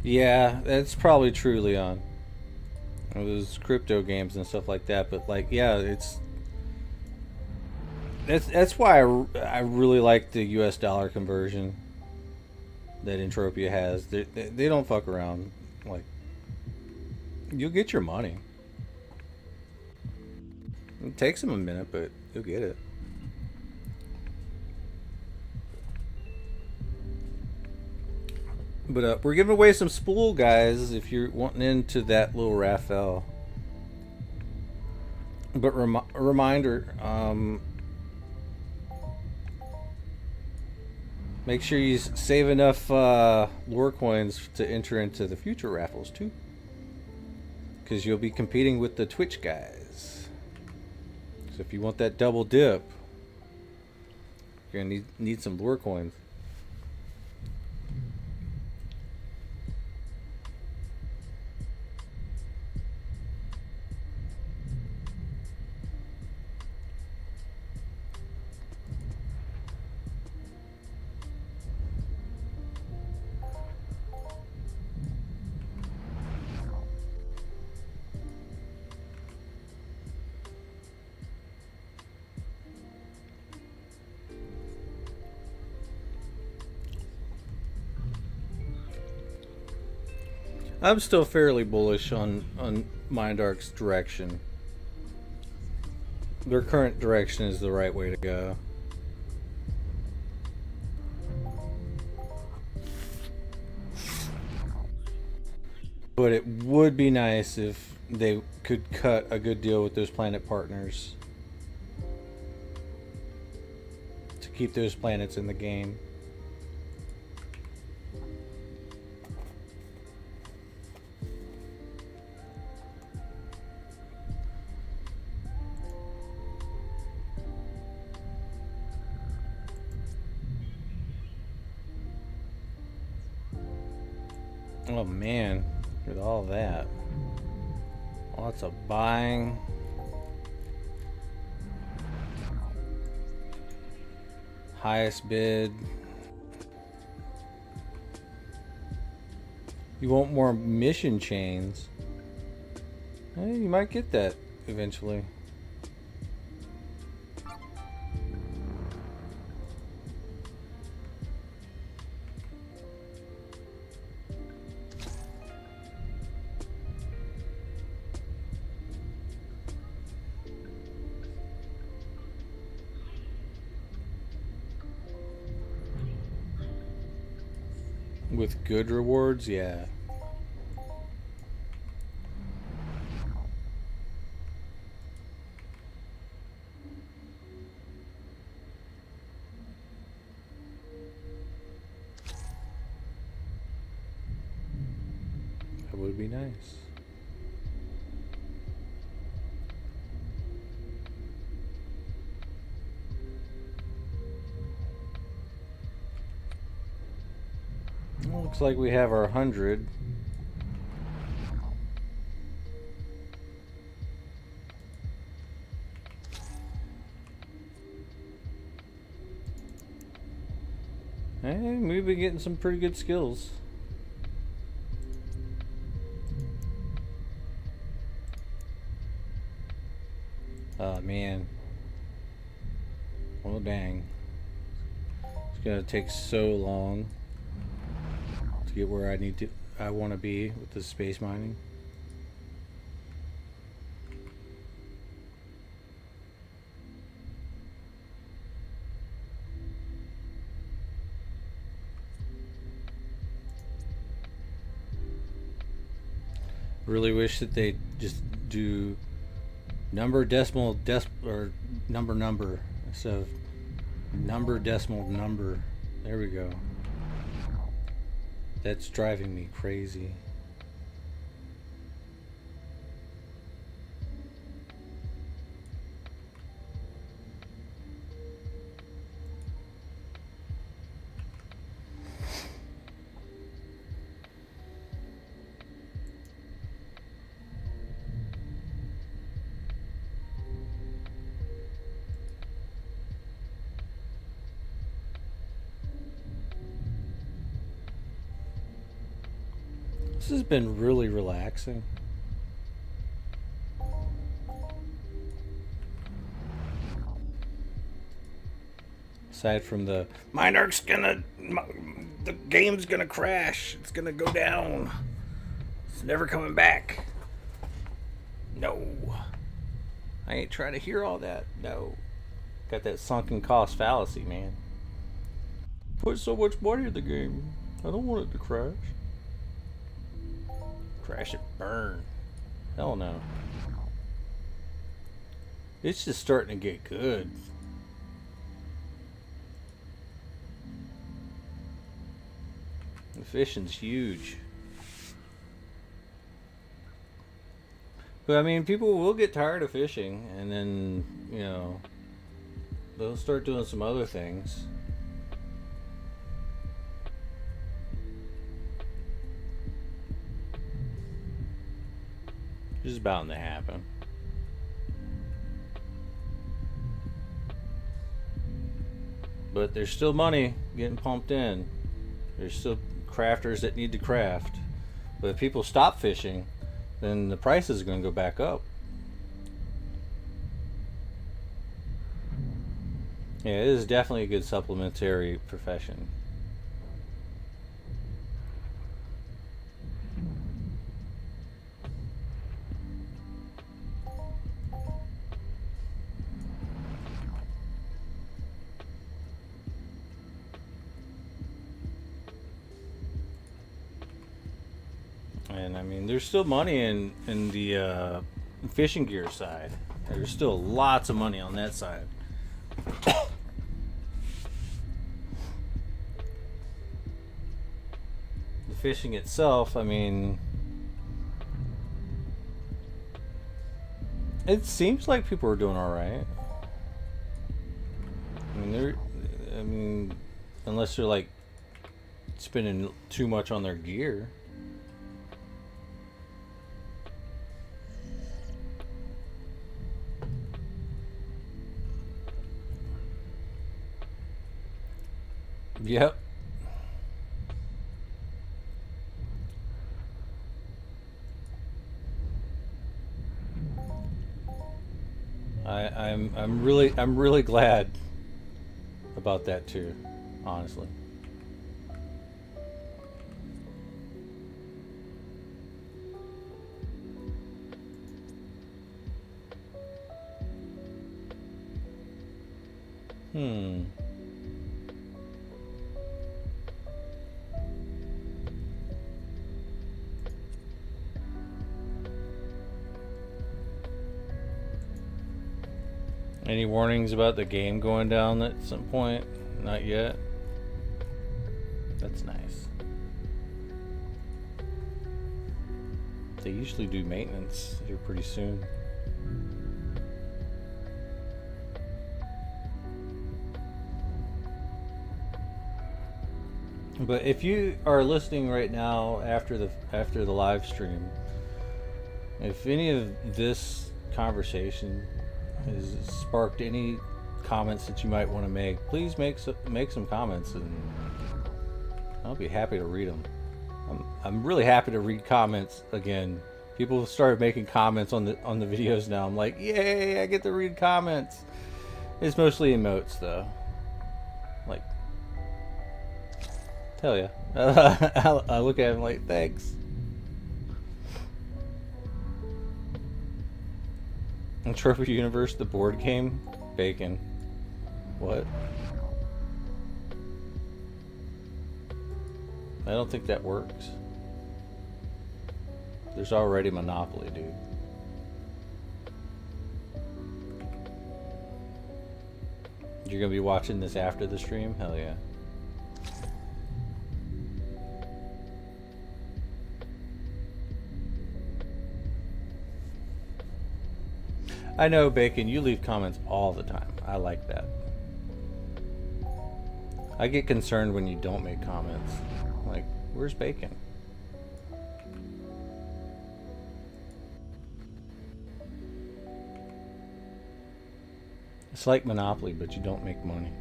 Yeah, that's probably true, Leon. Those crypto games and stuff like that, but like, yeah, that's why I really like the US dollar conversion that Entropia has. They don't fuck around. Like, you'll get your money. It takes them a minute, but you'll get it. But we're giving away some spool, guys, if you're wanting into that little Raphael. But reminder, make sure you save enough lore coins to enter into the future raffles too, because you'll be competing with the Twitch guys. So if you want that double dip, you're gonna need some lore coins. I'm still fairly bullish on MindArk's direction. Their current direction is the right way to go. But it would be nice if they could cut a good deal with those planet partners to keep those planets in the game. Oh man, with all that. Lots of buying. Highest bid. You want more mission chains? Hey, you might get that eventually. With good rewards, yeah. That would be nice. Well, looks like we have our 100. Hey, we've been getting some pretty good skills. Oh man. Well dang. It's gonna take so long to get where I want to be with the space mining. Really wish that they just do number decimal or number instead of number decimal number. There we go. That's driving me crazy. This has been really relaxing. Aside from the MindArk's the game's gonna crash. It's gonna go down. It's never coming back. No. I ain't trying to hear all that. No. Got that sunken cost fallacy, man. Put so much money in the game. I don't want it to crash. Crash and burn. Hell no. It's just starting to get good. The fishing's huge. But I mean, people will get tired of fishing and then, you know, they'll start doing some other things. It's bound to happen. But there's still money getting pumped in. There's still crafters that need to craft. But if people stop fishing, then the price is going to go back up. Yeah, it is definitely a good supplementary profession. And I mean, there's still money in the fishing gear side. There's still lots of money on that side. The fishing itself, I mean, it seems like people are doing all right. I mean, unless they're like spending too much on their gear. Yep. I'm really glad about that too, honestly. Hmm. Any warnings about the game going down at some point? Not yet. That's nice. They usually do maintenance here pretty soon. But if you are listening right now after the live stream, if any of this conversation has sparked any comments that you might want to make, please make some comments, and I'll be happy to read them. I'm really happy to read comments again. People have started making comments on the videos now. I'm like, yay! I get to read comments. It's mostly emotes though. Like, hell yeah! I look at them like, thanks. Entropia Universe, the board game, bacon. What? I don't think that works. There's already Monopoly, dude. You're gonna be watching this after the stream? Hell yeah. I know, Bacon, you leave comments all the time. I like that. I get concerned when you don't make comments. Like, where's Bacon? It's like Monopoly, but you don't make money.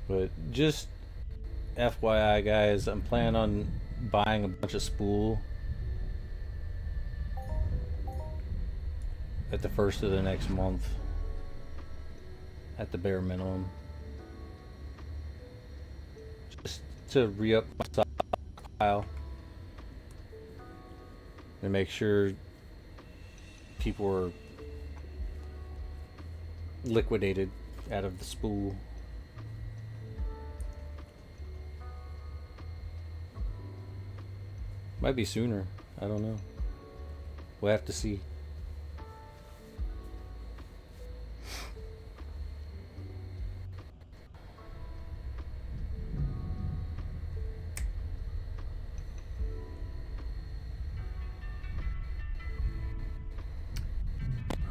But just FYI, guys, I'm planning on buying a bunch of spool at the first of the next month, at the bare minimum, just to re-up my stockpile and make sure people are liquidated out of the spool. Might be sooner. I don't know. We'll have to see.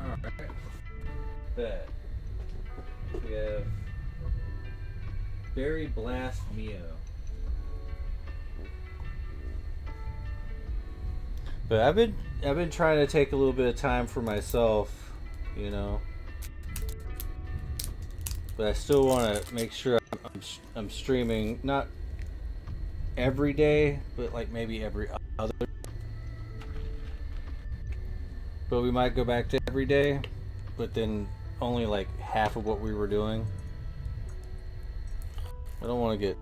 Alright. Bet. We have Berry Blast Mio. But I've been trying to take a little bit of time for myself, you know. But I still want to make sure I'm streaming not every day, but like maybe every other. But we might go back to every day, but then only like half of what we were doing. I don't want to get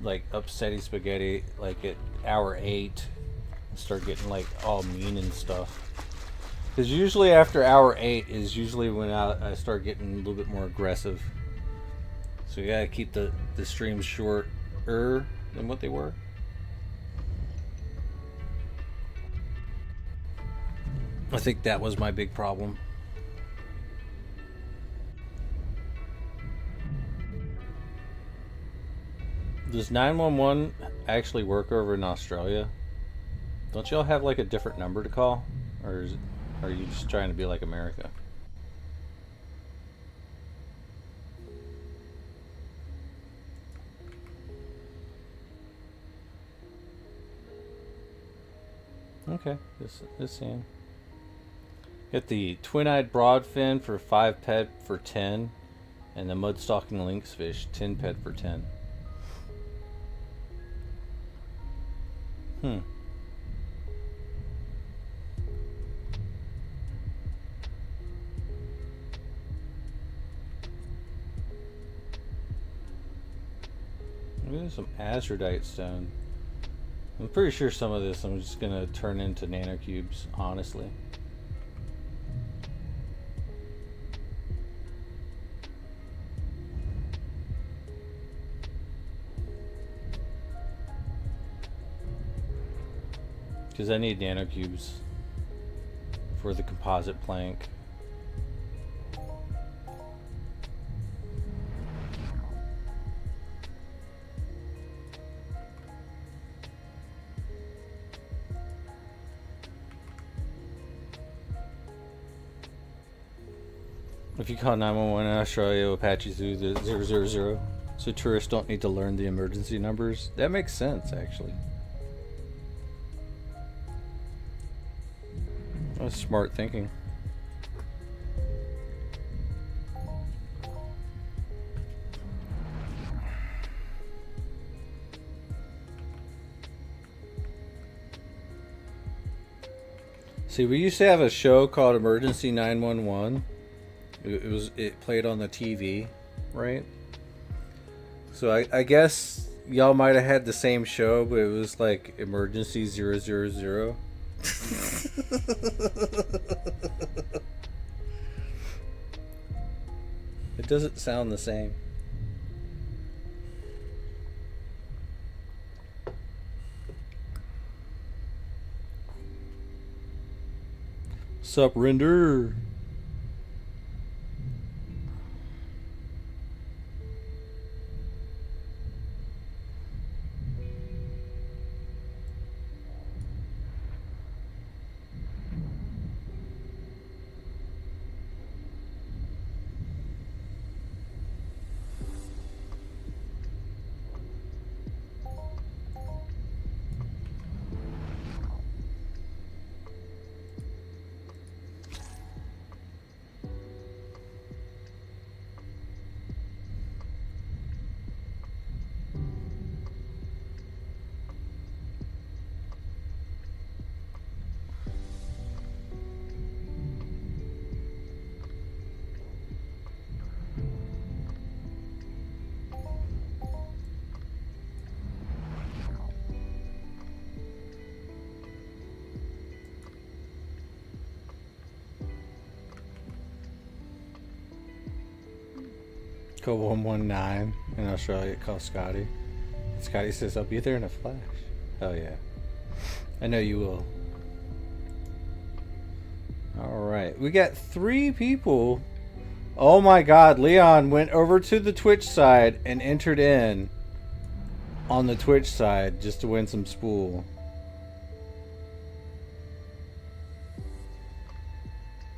like upsetty spaghetti like at hour 8 and start getting like all mean and stuff, because usually after hour 8 is usually when I start getting a little bit more aggressive. So you gotta keep the streams shorter than what they were. I think that was my big problem. Does 911 actually work over in Australia? Don't y'all have like a different number to call? Or are you just trying to be like America? Okay, this scene. Get the twin-eyed broadfin for 5 pet for 10, and the mud-stalking lynxfish 10 pet for 10. There's some azurite stone. I'm pretty sure some of this I'm just gonna turn into nanocubes, honestly. Because I need nanocubes for the composite plank. If you call 911 in Australia, Apache Zoo the 000, so tourists don't need to learn the emergency numbers. That makes sense, actually. That's smart thinking. See, we used to have a show called Emergency 911. It played on the TV, right? So I guess y'all might have had the same show, but it was like Emergency 000. It doesn't sound the same. Sup, render? Code 119 in Australia. Call Scotty. Scotty says, I'll be there in a flash. Oh yeah. I know you will. Alright. We got 3 people. Oh my god. Leon went over to the Twitch side and entered in on the Twitch side just to win some spool.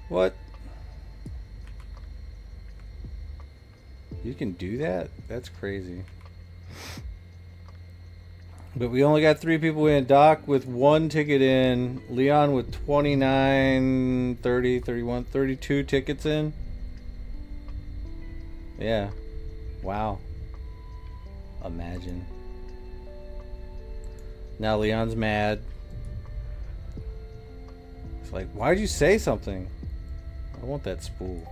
What? You can do that? That's crazy. But we only got 3 people in. Doc with 1 ticket in. Leon with 29, 30, 31, 32 tickets in. Yeah. Wow. Imagine. Now Leon's mad. It's like, why'd you say something? I want that spool.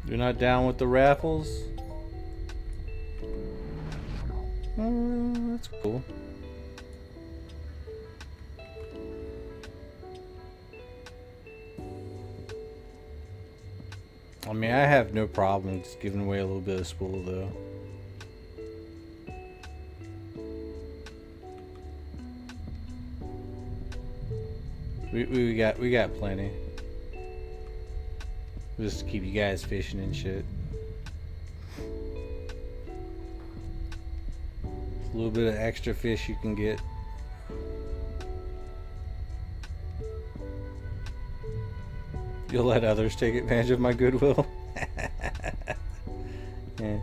You're not down with the raffles? That's cool. I mean, I have no problem just giving away a little bit of spool, though. We got plenty. Just to keep you guys fishing and shit. A little bit of extra fish you can get. You'll let others take advantage of my goodwill? Yeah.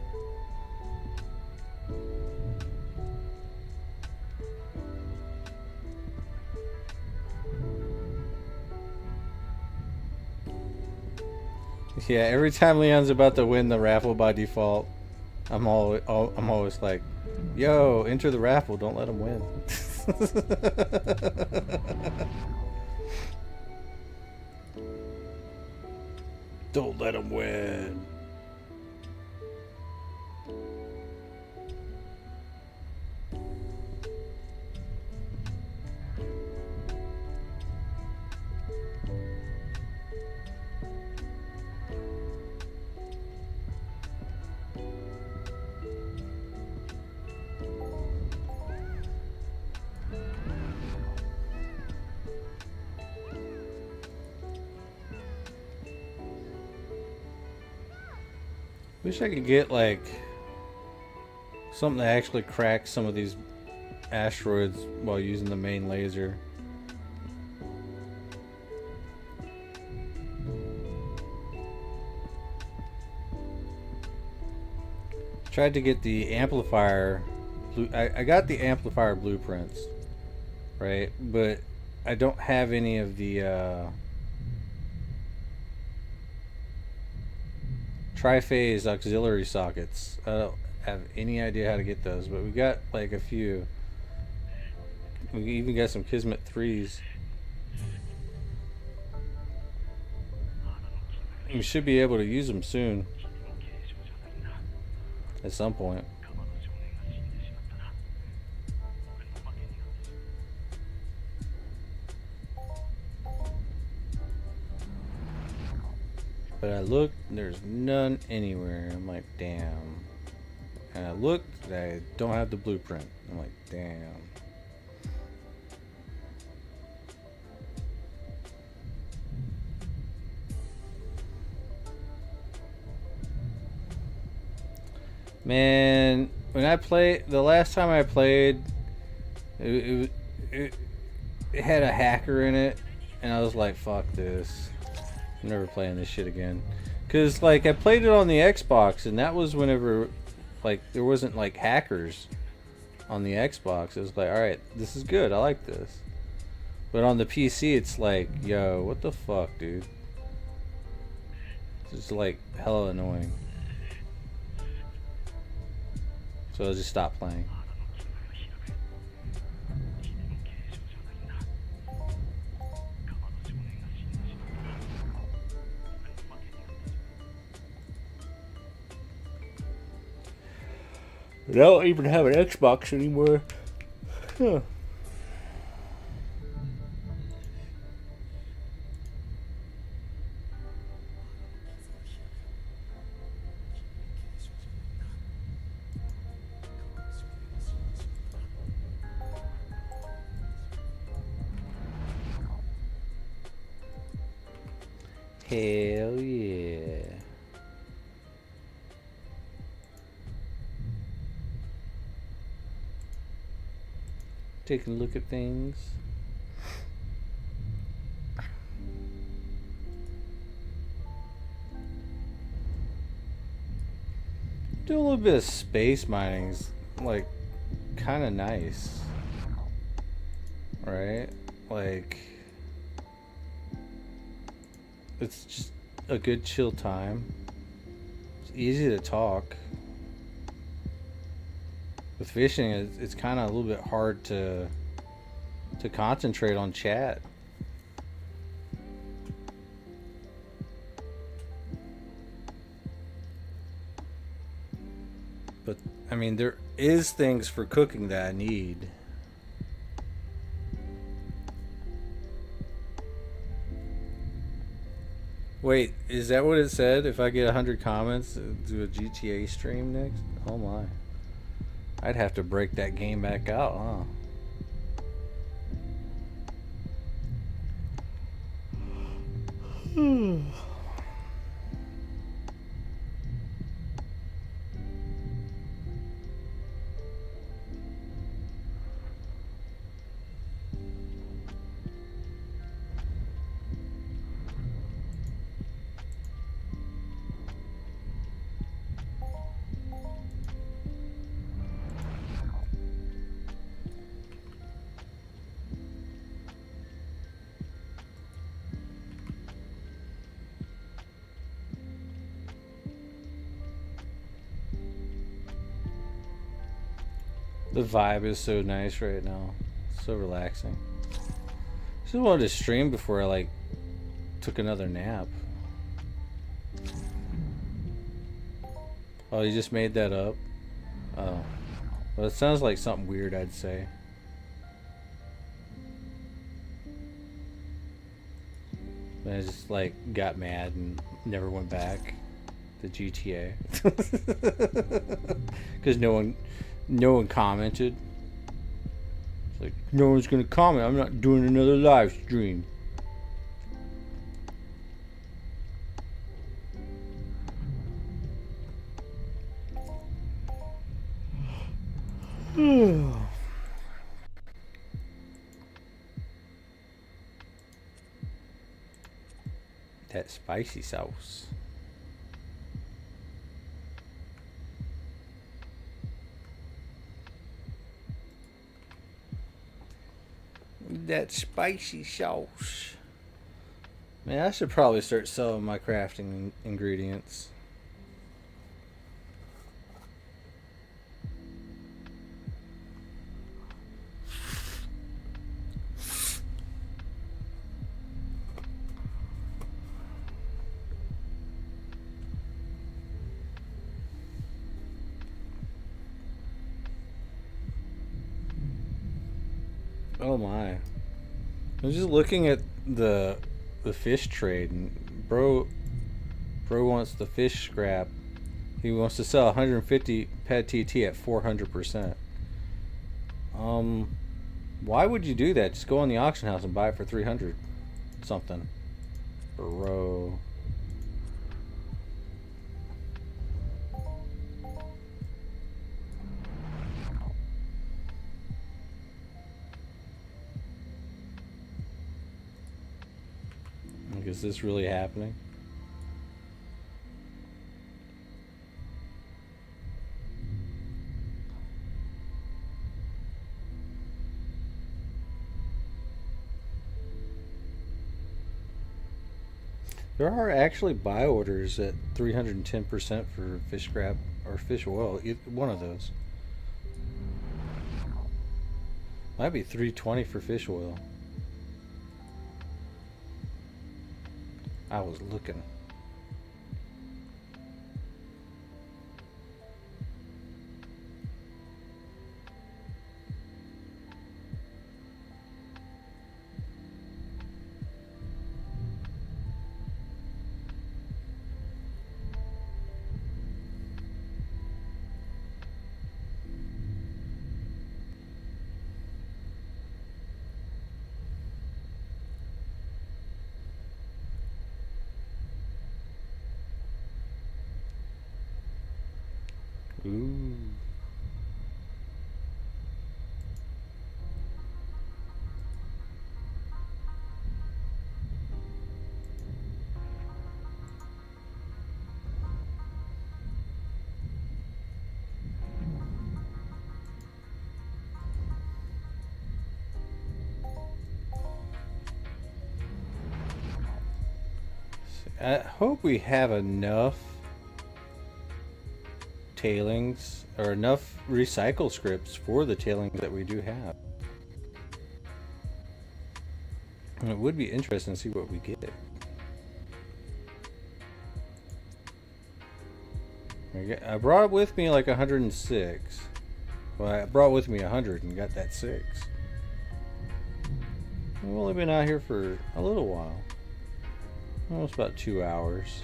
Yeah, every time Leon's about to win the raffle by default, I'm always like, yo, enter the raffle, don't let him win. Don't let him win. Wish I could get like something that actually cracks some of these asteroids while using the main laser. Tried to get the amplifier. I got the amplifier blueprints, right? But I don't have any of the triphase auxiliary sockets. I don't have any idea how to get those, but we got like a few. We even got some Kismet 3s. We should be able to use them soon. At some point. But I looked, there's none anywhere. I'm like, damn. And I looked, I don't have the blueprint. I'm like, damn. Man, when I played, the last time I played, it had a hacker in it, and I was like, fuck this. I'm never playing this shit again. Cause like I played it on the Xbox, and that was whenever like there wasn't like hackers on the Xbox. It was like, alright, this is good, I like this. But on the PC it's like, yo, what the fuck, dude? It's just like hella annoying. So I just stopped playing. I don't even have an Xbox anymore. Huh. Hell yeah. Taking a look at things. Do a little bit of space mining's like kind of nice, right? Like it's just a good chill time. It's easy to talk. With fishing, it's kind of a little bit hard to concentrate on chat. But I mean, there is things for cooking that I need. Wait, is that what it said? If I get 100 comments, do a GTA stream next? Oh my. I'd have to break that game back out, huh? The vibe is so nice right now. So relaxing. Just wanted to stream before I like took another nap. Oh, you just made that up? Oh. Well, it sounds like something weird I'd say. And I just like got mad and never went back to GTA. Because no one commented. It's like, no one's gonna comment. I'm not doing another live stream. That spicy sauce. That spicy sauce. Man, I should probably start selling my crafting ingredients. Oh my. I was just looking at the fish trade, and bro wants the fish scrap. He wants to sell 150 PET TT at 400%. Why would you do that? Just go on the auction house and buy it for 300 something. Bro. Is this really happening? There are actually buy orders at 310% for fish scrap or fish oil. One of those. Might be 320 for fish oil. I was looking. Ooh. I hope we have enough tailings or enough recycle scripts for the tailings that we do have. And it would be interesting to see what we get. I brought with me like 106. Well, I brought with me 100 and got that 6. We've only been out here for a little while. Almost about 2 hours.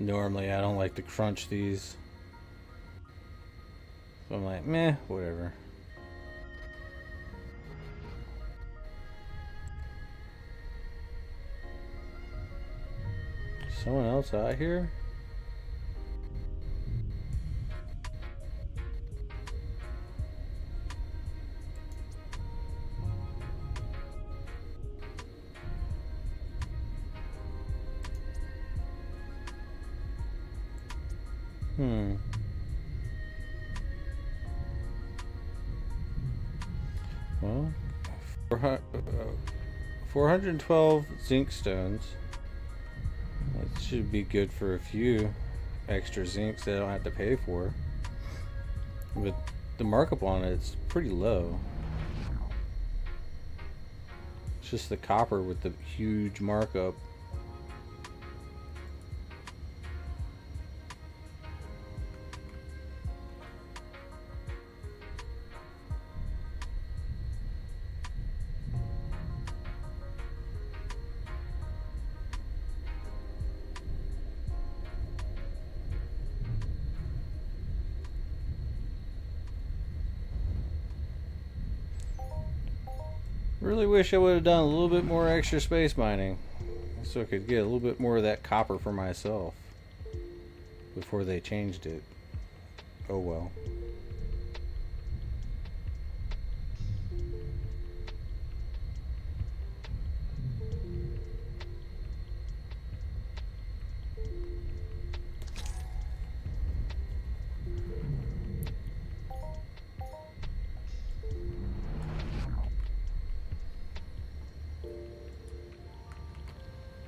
Normally, I don't like to crunch these. So I'm like, meh, whatever. Someone else out here? Well, 412 zinc stones. That should be good for a few extra zincs that I don't have to pay for. But the markup on it's pretty low. It's just the copper with the huge markup. Really wish I would have done a little bit more extra space mining so I could get a little bit more of that copper for myself before they changed it. Oh well.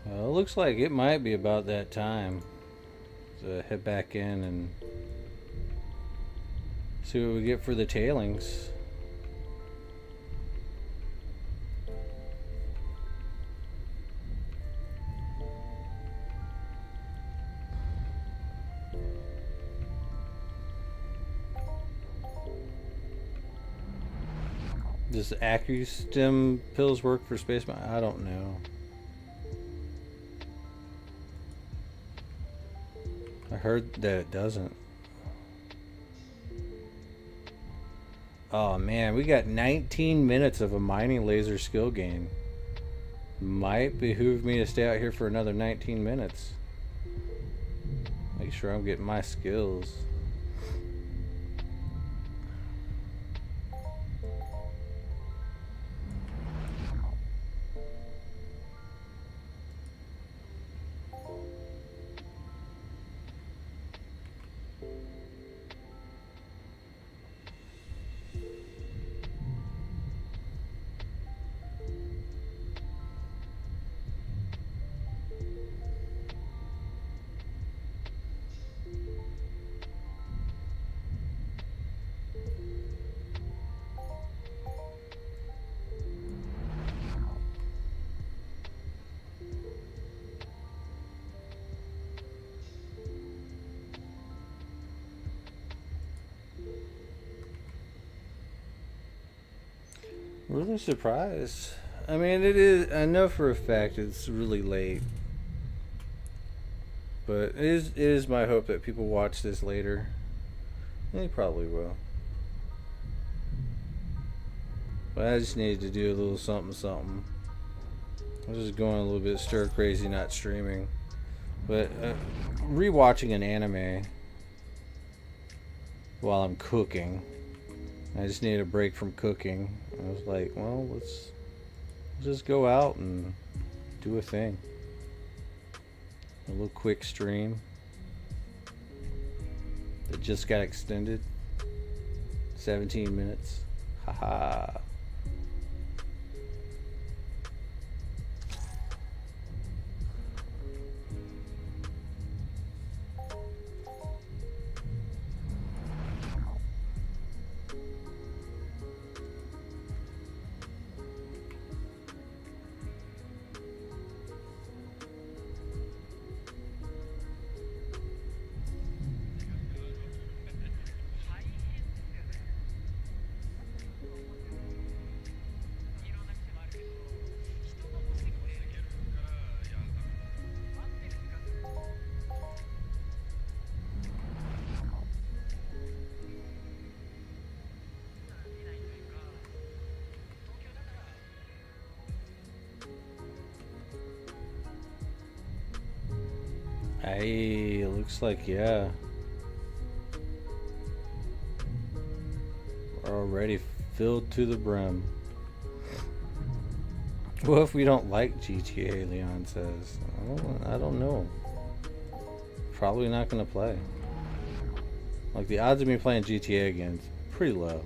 Well, it looks like it might be about that time to head back in and see what we get for the tailings. Does AccuStim pills work for space mine? I don't know. I heard that it doesn't. Oh man, we got 19 minutes of a mining laser skill gain. Might behoove me to stay out here for another 19 minutes. Make sure I'm getting my skills. Really surprised. I mean, it is. I know for a fact it's really late, but it is my hope that people watch this later. And they probably will. But I just needed to do a little something, something. I was just going a little bit stir crazy, not streaming, but rewatching an anime while I'm cooking. I just needed a break from cooking. I was like, well, let's just go out and do a thing. A little quick stream that just got extended. 17 minutes. Haha. Hey, it looks like, yeah. We're already filled to the brim. What if we don't like GTA, Leon says? I don't know. Probably not going to play. Like, the odds of me playing GTA again is pretty low.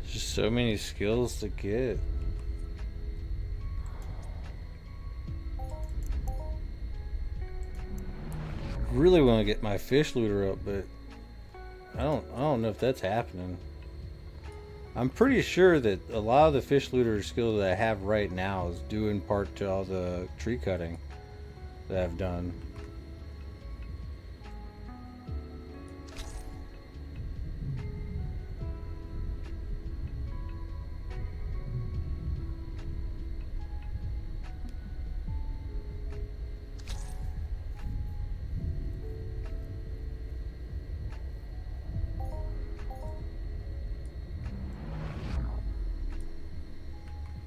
Just so many skills to get. Really want to get my fish looter up, but I don't know if that's happening. I'm pretty sure that a lot of the fish looter skills that I have right now is due in part to all the tree cutting that I've done.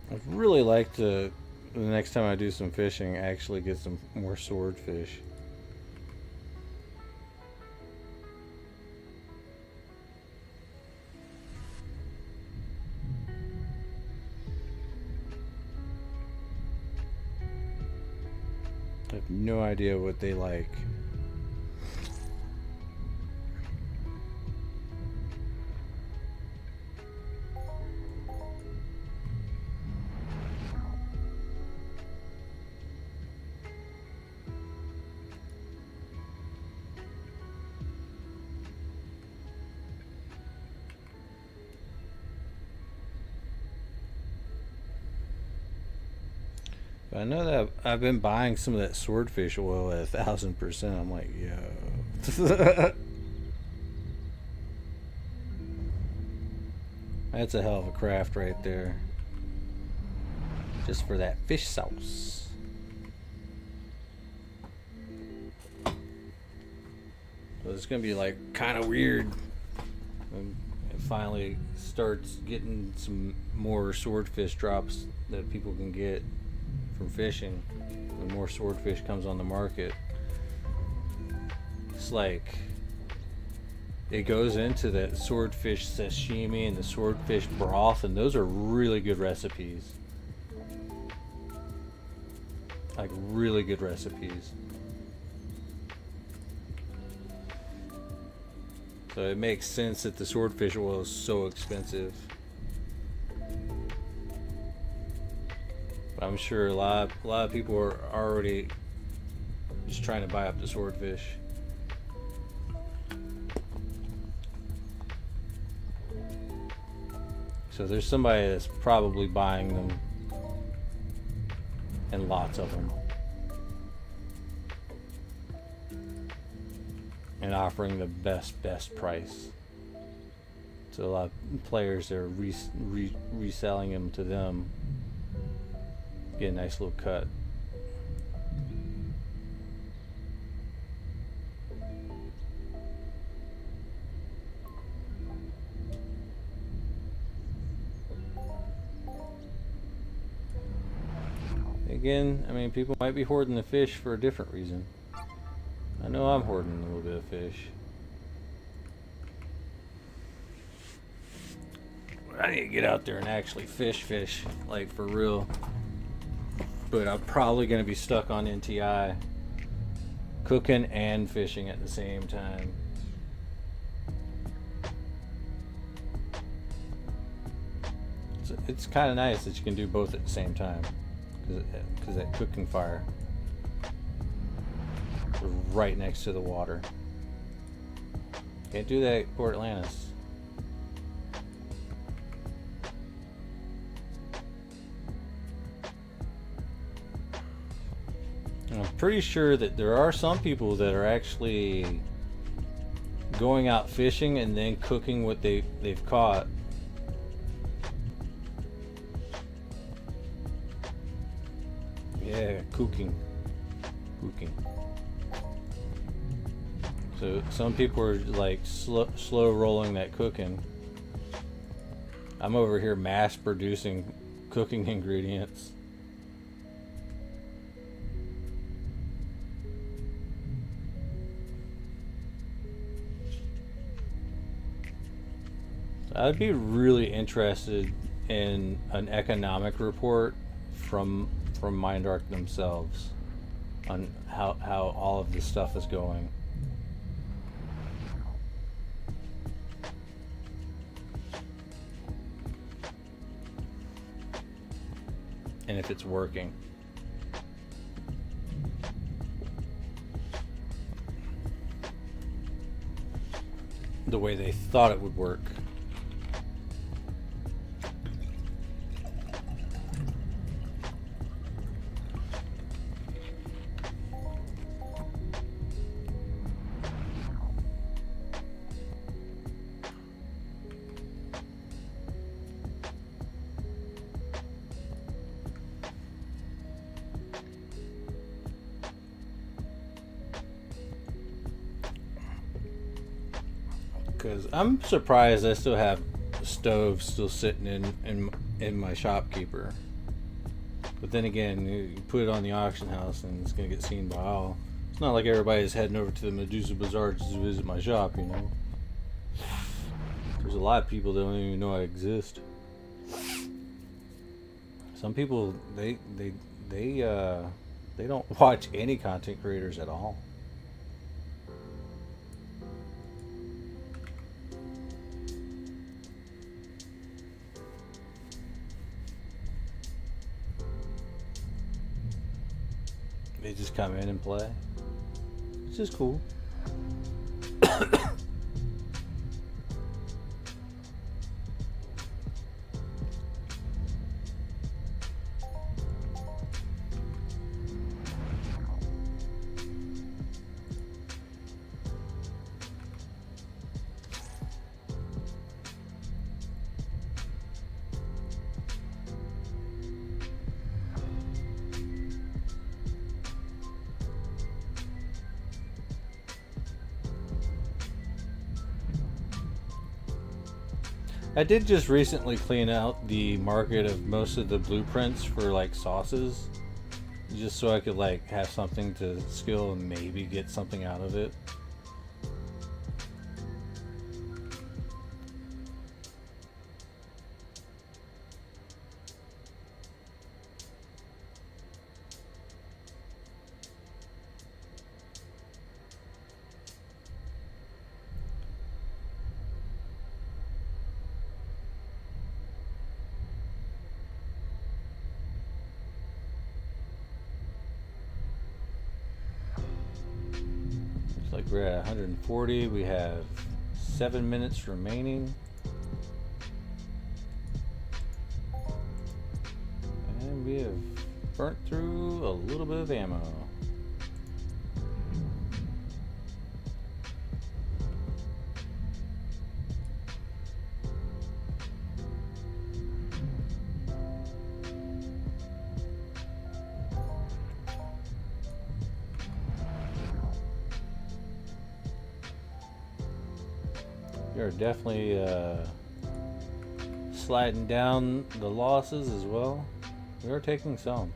I'd really like to, the next time I do some fishing, actually get some more swordfish. I have no idea what they like. I know that I've been buying some of that swordfish oil at 1,000%. I'm like, yo. That's a hell of a craft right there. Just for that fish sauce. So it's gonna be like kind of weird when it finally starts getting some more swordfish drops that people can get from fishing. When more swordfish comes on the market, it's like it goes into that swordfish sashimi and the swordfish broth, and those are really good recipes. Like really good recipes. So it makes sense that the swordfish oil is so expensive. I'm sure a lot of people are already just trying to buy up the swordfish. So there's somebody that's probably buying them, and lots of them, and offering the best price. So a lot of players are reselling them to them. Get a nice little cut. Again, I mean, people might be hoarding the fish for a different reason. I know I'm hoarding a little bit of fish. I need to get out there and actually fish, like for real. But I'm probably gonna be stuck on NTI, cooking and fishing at the same time. It's kind of nice that you can do both at the same time, because that cooking fire is right next to the water. Can't do that at Port Atlantis. I'm pretty sure that there are some people that are actually going out fishing and then cooking what they've caught. Yeah, cooking. So some people are like slow rolling that cooking. I'm over here mass producing cooking ingredients. I'd be really interested in an economic report from MindArk themselves on how all of this stuff is going. And if it's working. The way they thought it would work. Because I'm surprised I still have stoves still sitting in my shopkeeper. But then again, you put it on the auction house and it's gonna get seen by all. It's not like everybody's heading over to the Medusa Bazaar just to visit my shop, you know. There's a lot of people that don't even know I exist. Some people they don't watch any content creators at all. They just come in and play. It's just cool. I did just recently clean out the market of most of the blueprints for like sauces, just so I could like have something to skill and maybe get something out of it. Like we're at 140, we have 7 minutes remaining. And we have burnt through a little bit of ammo. We are definitely sliding down the losses as well. We are taking some.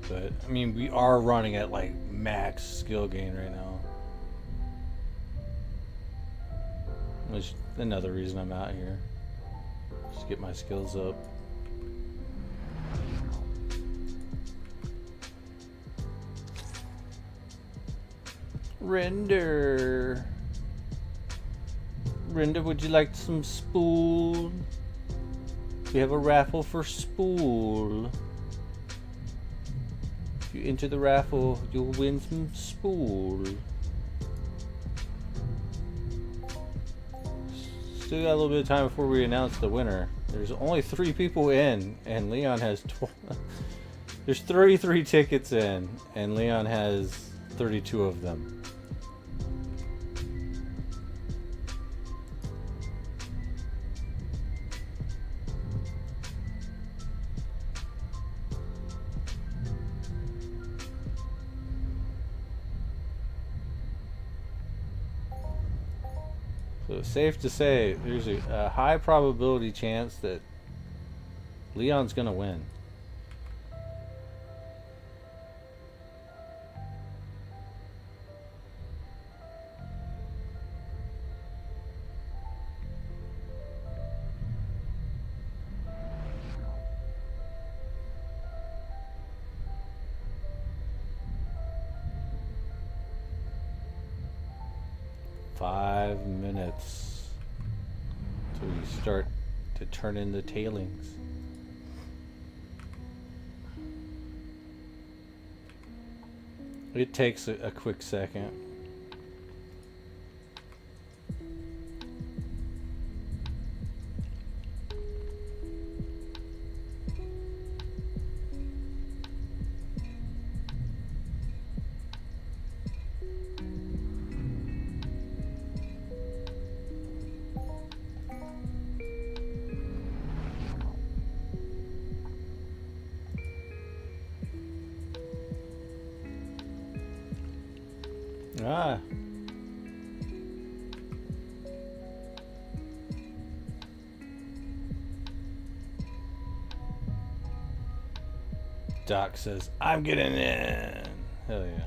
But, I mean, we are running at like max skill gain right now. Which is another reason I'm out here. Just get my skills up. Render. Render, would you like some spool? We have a raffle for spool. If you enter the raffle, you'll win some spool. Still got a little bit of time before we announce the winner. There's only 3 people in, and Leon has 12. There's 33 tickets in, and Leon has 32 of them. So it's safe to say there's a high probability chance that Leon's gonna win. Five minutes till we start to turn in the tailings. It takes a quick second. Ah. Doc says, I'm getting in. Hell yeah.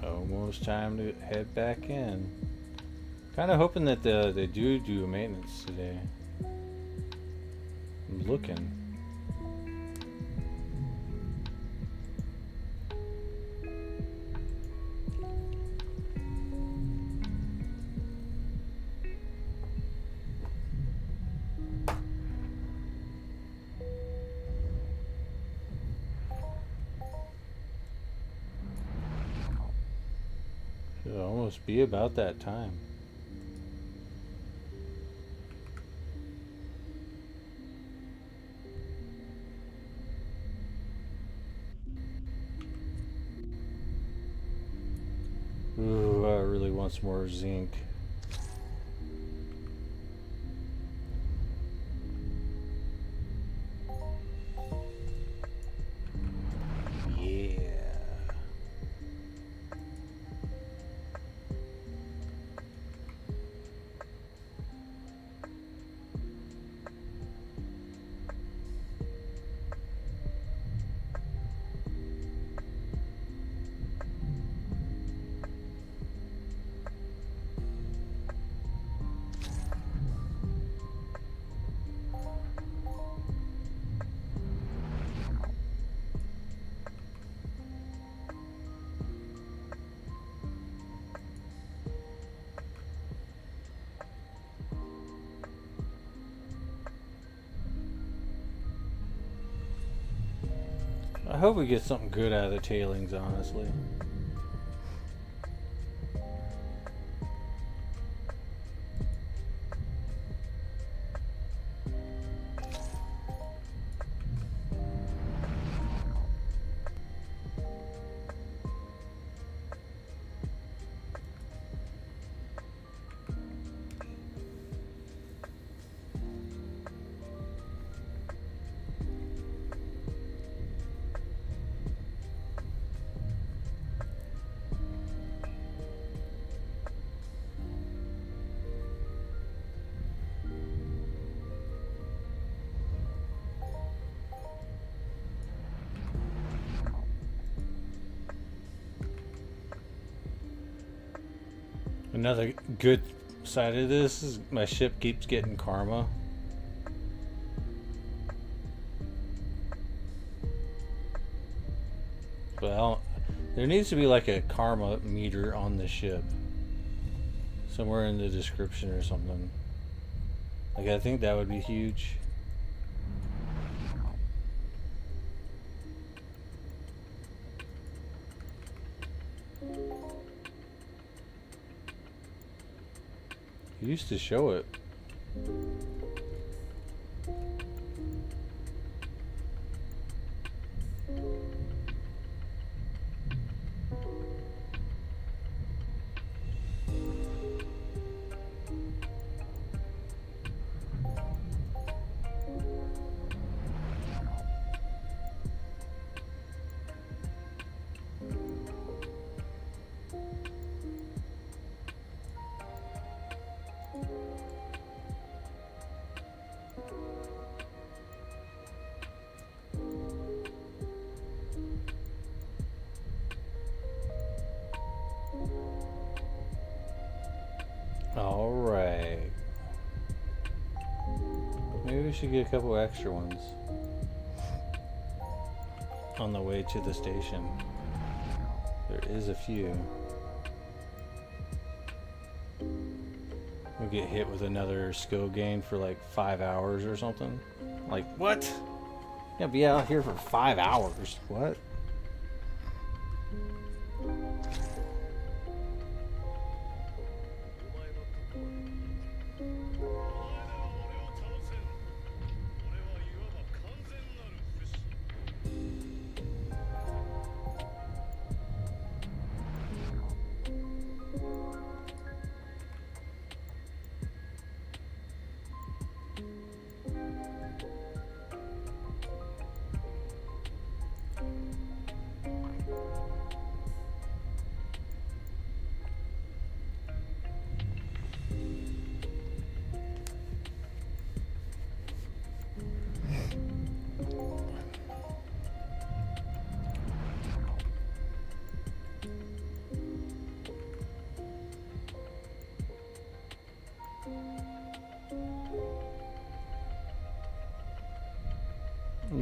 Almost time to head back in. Kind of hoping that they do maintenance today. I'm looking. Should almost be about that time. Ooh, I really want some more zinc. I hope we get something good out of the tailings, honestly. Another good side of this is my ship keeps getting karma. But there needs to be like a karma meter on the ship. Somewhere in the description or something. Like, I think that would be huge. He used to show it. Alright. Maybe we should get a couple extra ones on the way to the station. There is a few. We get hit with another skill gain for like 5 hours or something. Like, what? Gonna be out here for 5 hours. What?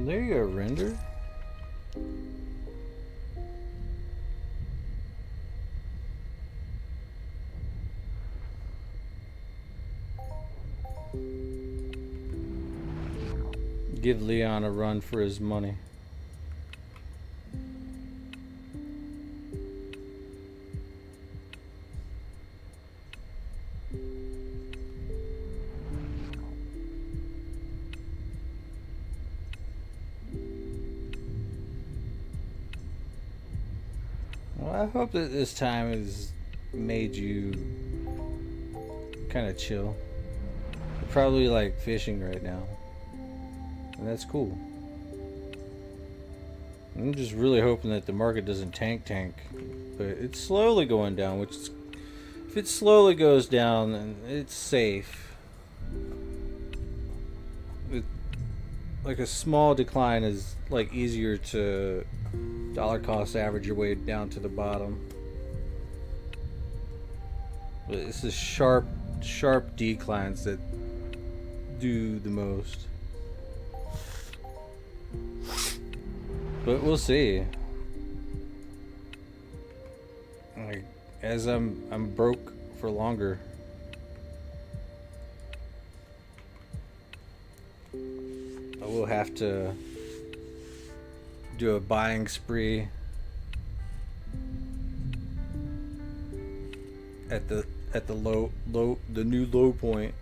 There you go, render. Give Leon a run for his money. I hope that this time has made you kind of chill. You're probably like fishing right now, and that's cool. I'm just really hoping that the market doesn't tank, but it's slowly going down, which is, if it slowly goes down, then it's safe. Like a small decline is like easier to dollar cost average your way down to the bottom. But it's the sharp declines that do the most. But we'll see. Like, as I'm broke for longer. I will have to do a buying spree at the new low point.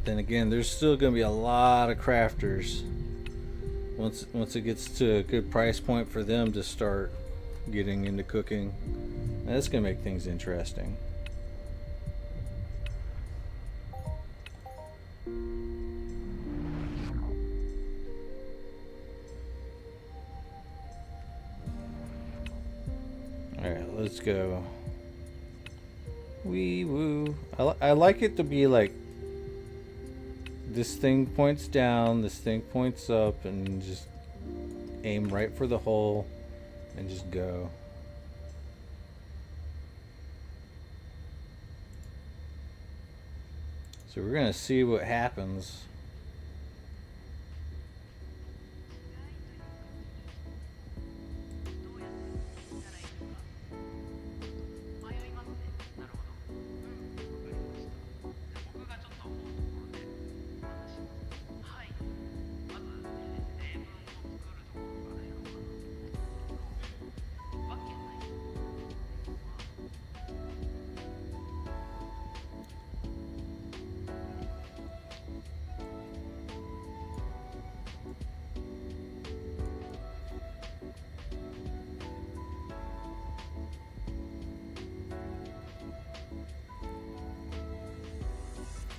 Then again, there's still going to be a lot of crafters once it gets to a good price point for them to start getting into cooking. And that's going to make things interesting. let's go. Wee woo. I like it to be like this thing points down, this thing points up, and just aim right for the hole and just go. So we're gonna see what happens.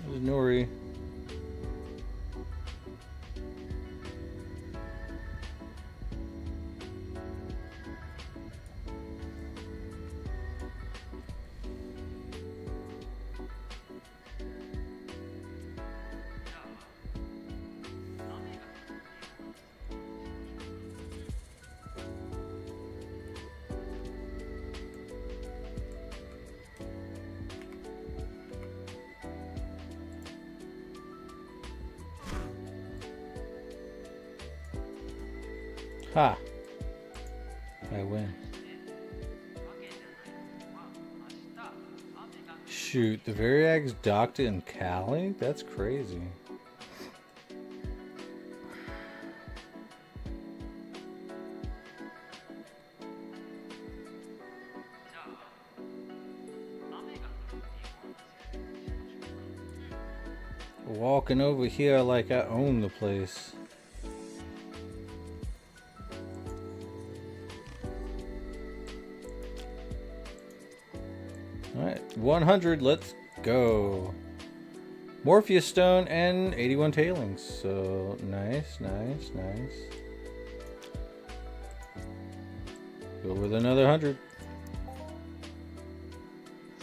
There's Nori. Ha! I win. Shoot, the Variags docked in Cali? That's crazy. Walking over here like I own the place. Alright, 100, let's go. Morpheus Stone and 81 Tailings. So, nice, nice, nice. Go with another 100.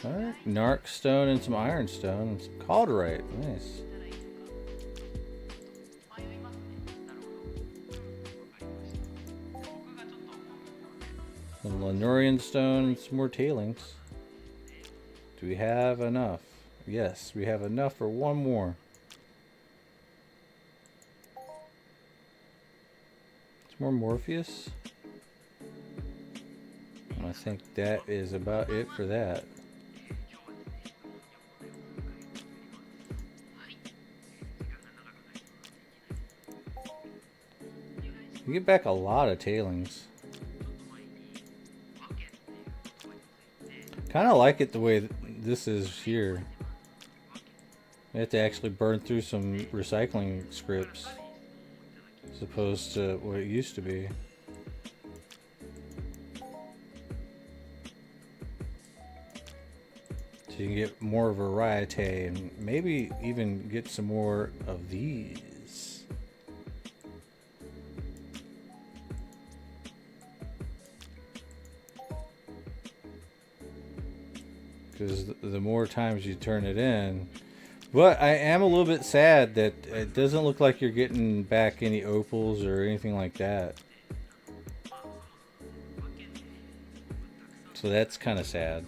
Alright, Narc Stone and some Iron Stone and some Calderite. Nice. Some Lenurian Stone and some more Tailings. Do we have enough? Yes, we have enough for one more. Some more Morpheus. I think that is about it for that. You get back a lot of Tailings. Kind of like it the way this is here. You have to actually burn through some recycling scripts as opposed to what it used to be. So you can get more variety and maybe even get some more of these. Because the more times you turn it in. But I am a little bit sad that it doesn't look like you're getting back any opals or anything like that. So that's kind of sad.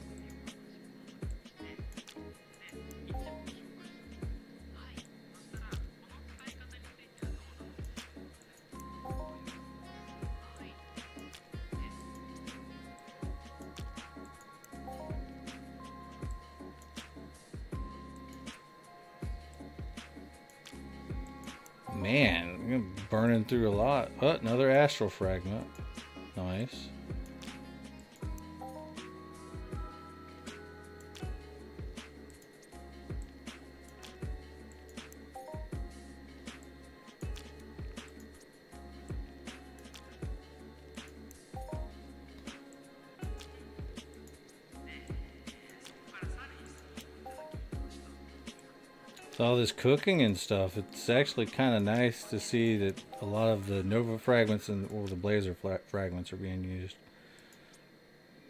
Man, I'm burning through a lot. Oh, another astral fragment. Nice. All this cooking and stuff, it's actually kind of nice to see that a lot of the Nova fragments and or the Blazer fragments are being used.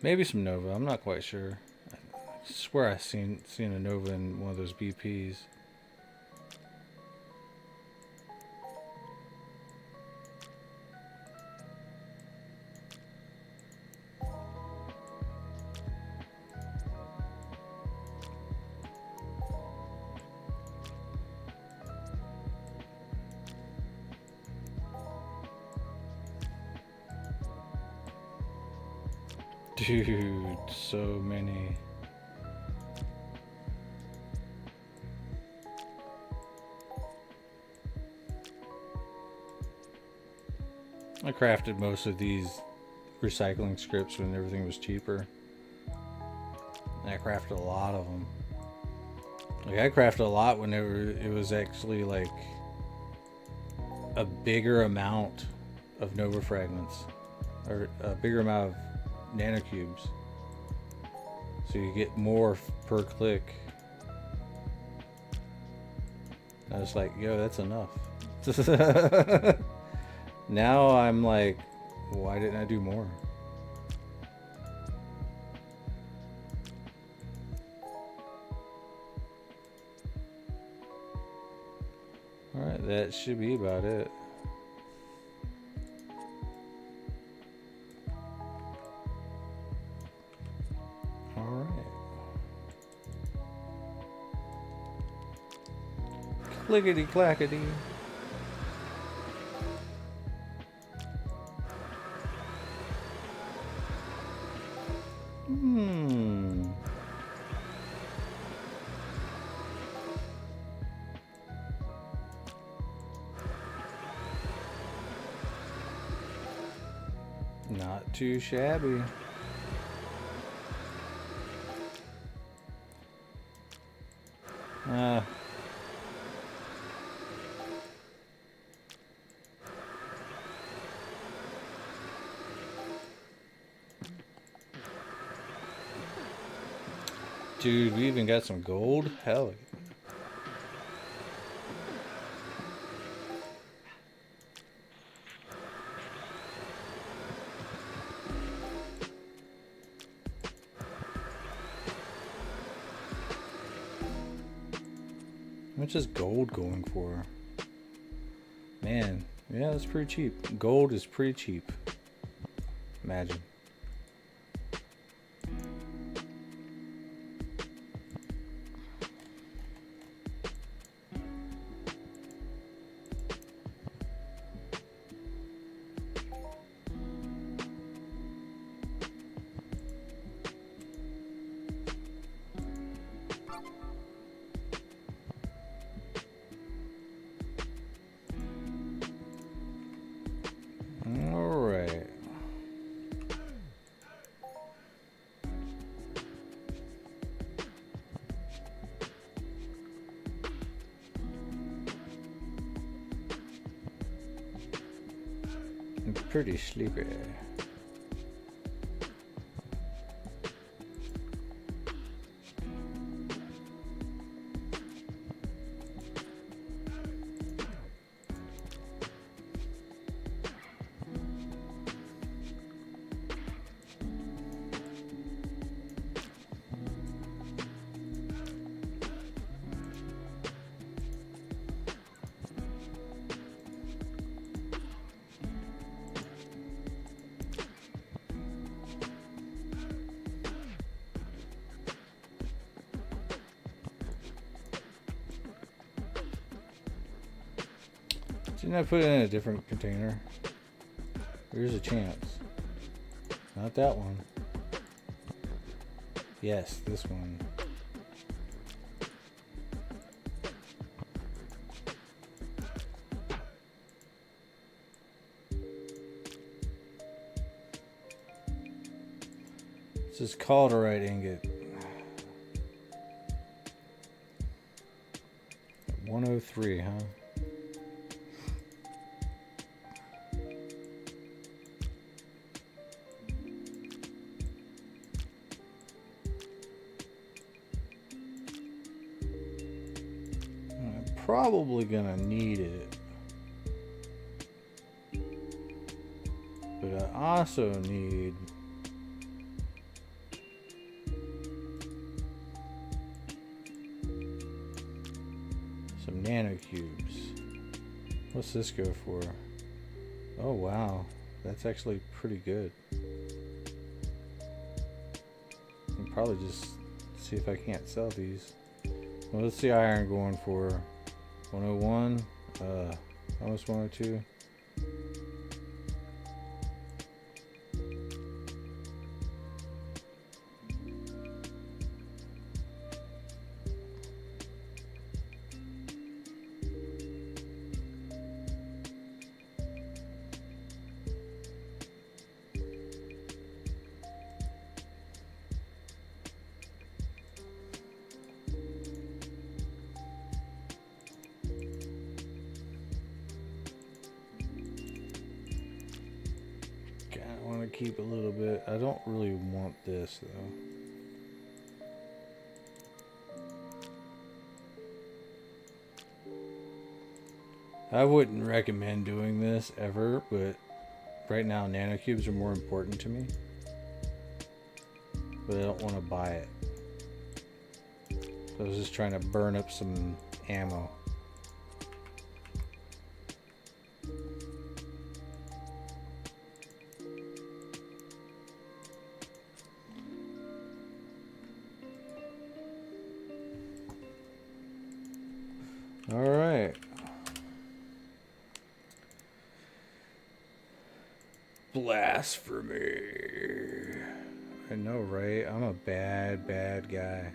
Maybe some Nova. I'm not quite sure. I swear I seen a Nova in one of those BPs. Dude, so many. I crafted most of these recycling scripts when everything was cheaper. And I crafted a lot of them. Like I crafted a lot when it was actually like a bigger amount of Nova fragments. Or a bigger amount of nanocubes, so you get more per click. I was like, yo, that's enough. Now I'm like, why didn't I do more? Alright, that should be about it. Clickety clackety. Not too shabby. Dude, we even got some gold? Hell. How much is gold going for? Man, yeah, that's pretty cheap. Gold is pretty cheap. Imagine. Pretty sleepy. Didn't I put it in a different container? There's a chance. Not that one. Yes, this one. This is calderite ingot. 103, huh? Probably gonna need it, but I also need Some nanocubes. What's this go for? Oh wow, that's actually pretty good. I'll probably just see if I can't sell these. Well, what's the iron going for? 101? Almost 102. Keep a little bit. I don't really want this though. I wouldn't recommend doing this ever, but right now nanocubes are more important to me. But I don't want to buy it. So I was just trying to burn up some ammo. Alright. Blasphemy. I know, right? I'm a bad guy.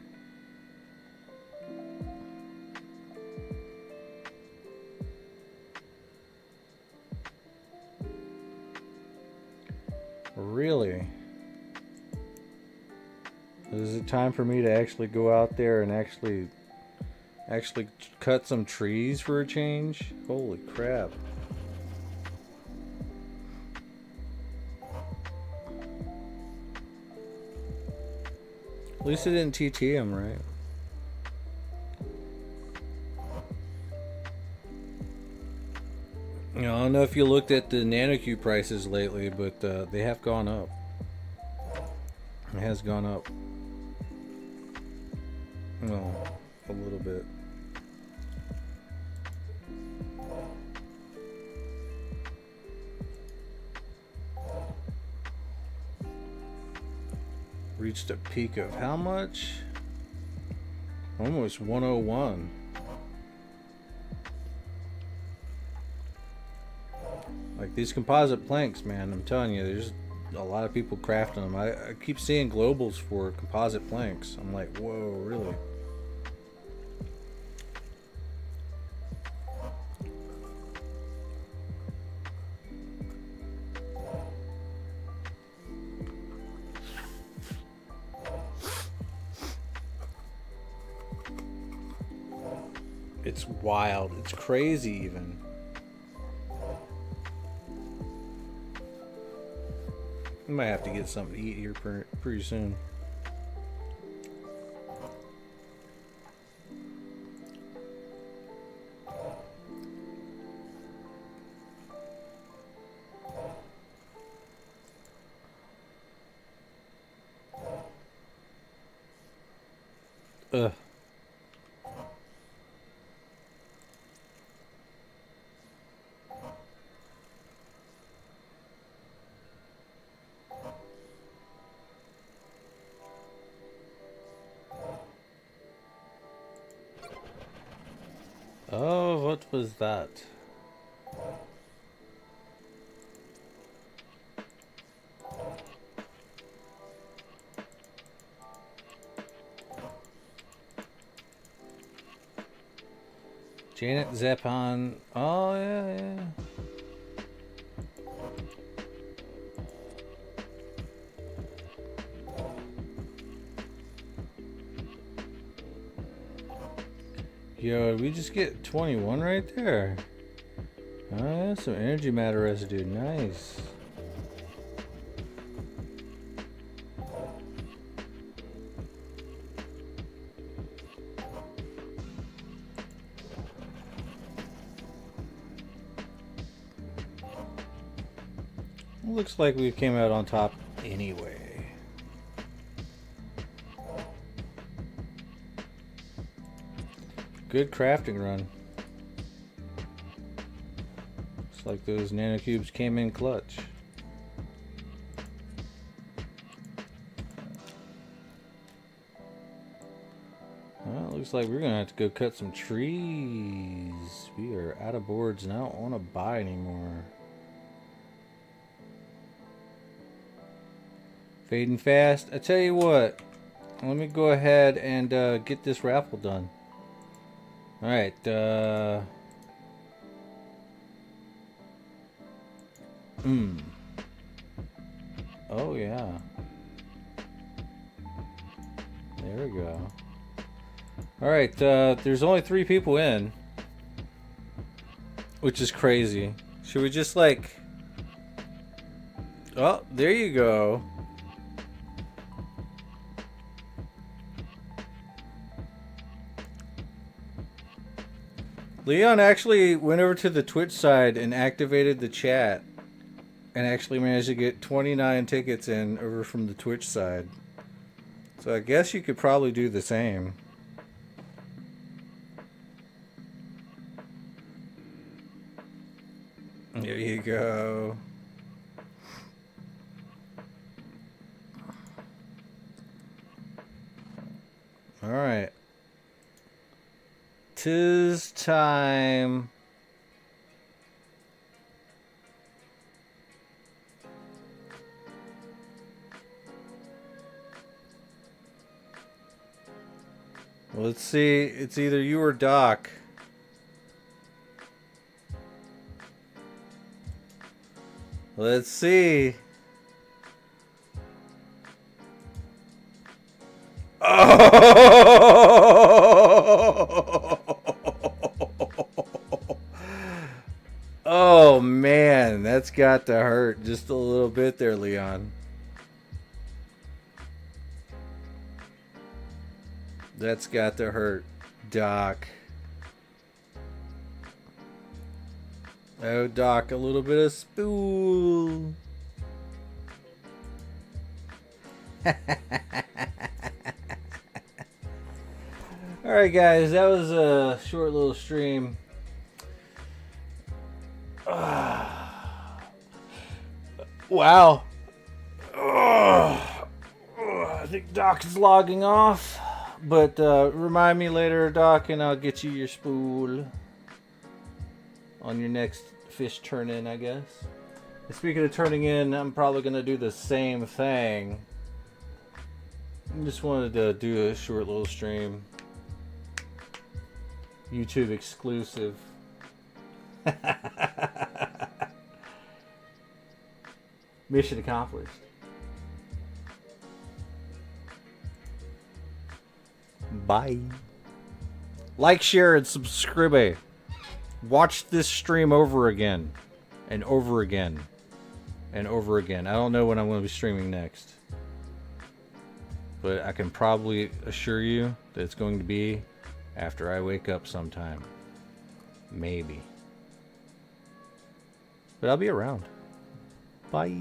Really? Is it time for me to actually go out there and actually cut some trees for a change? Holy crap. At least it didn't TT him, right? You know, I don't know if you looked at the nanocube prices lately, but they have gone up. It has gone up. Well, a little bit. Reached a peak of how much? Almost 101. Like these composite planks, man, I'm telling you, there's a lot of people crafting them. I keep seeing globals for composite planks. I'm like, whoa, really? It's wild. It's crazy even. I might have to get something to eat here pretty soon. Ugh. Oh, what was that? Janet Zeppon. Oh, yeah. Yo, did we just get 21 right there? Oh, yeah, some energy matter residue. Nice. Looks like we came out on top anyway. Good crafting run. Looks like those nanocubes came in clutch. Well, it looks like we're gonna have to go cut some trees. We are out of boards and I don't want to buy anymore. Fading fast. I tell you what, let me go ahead and get this raffle done. Alright, oh yeah. There we go. Alright, there's only 3 people in. Which is crazy. Should we just like... Oh, there you go. Leon actually went over to the Twitch side and activated the chat. And actually managed to get 29 tickets in over from the Twitch side. So I guess you could probably do the same. There you go. Alright. 'Tis time. Let's see. It's either you or Doc. Let's see. Oh! Oh man, that's got to hurt just a little bit there, Leon. That's got to hurt, Doc. Oh, Doc, a little bit of spool. Alright, guys, that was a short little stream. Wow. I think Doc is logging off. But remind me later, Doc, and I'll get you your spool on your next fish turn in, I guess. And speaking of turning in, I'm probably going to do the same thing. I just wanted to do a short little stream. YouTube exclusive. Mission accomplished. Bye. Like, share, and subscribe. Watch this stream over again. And over again. And over again. I don't know when I'm going to be streaming next. But I can probably assure you that it's going to be after I wake up sometime. Maybe. But I'll be around. Bye.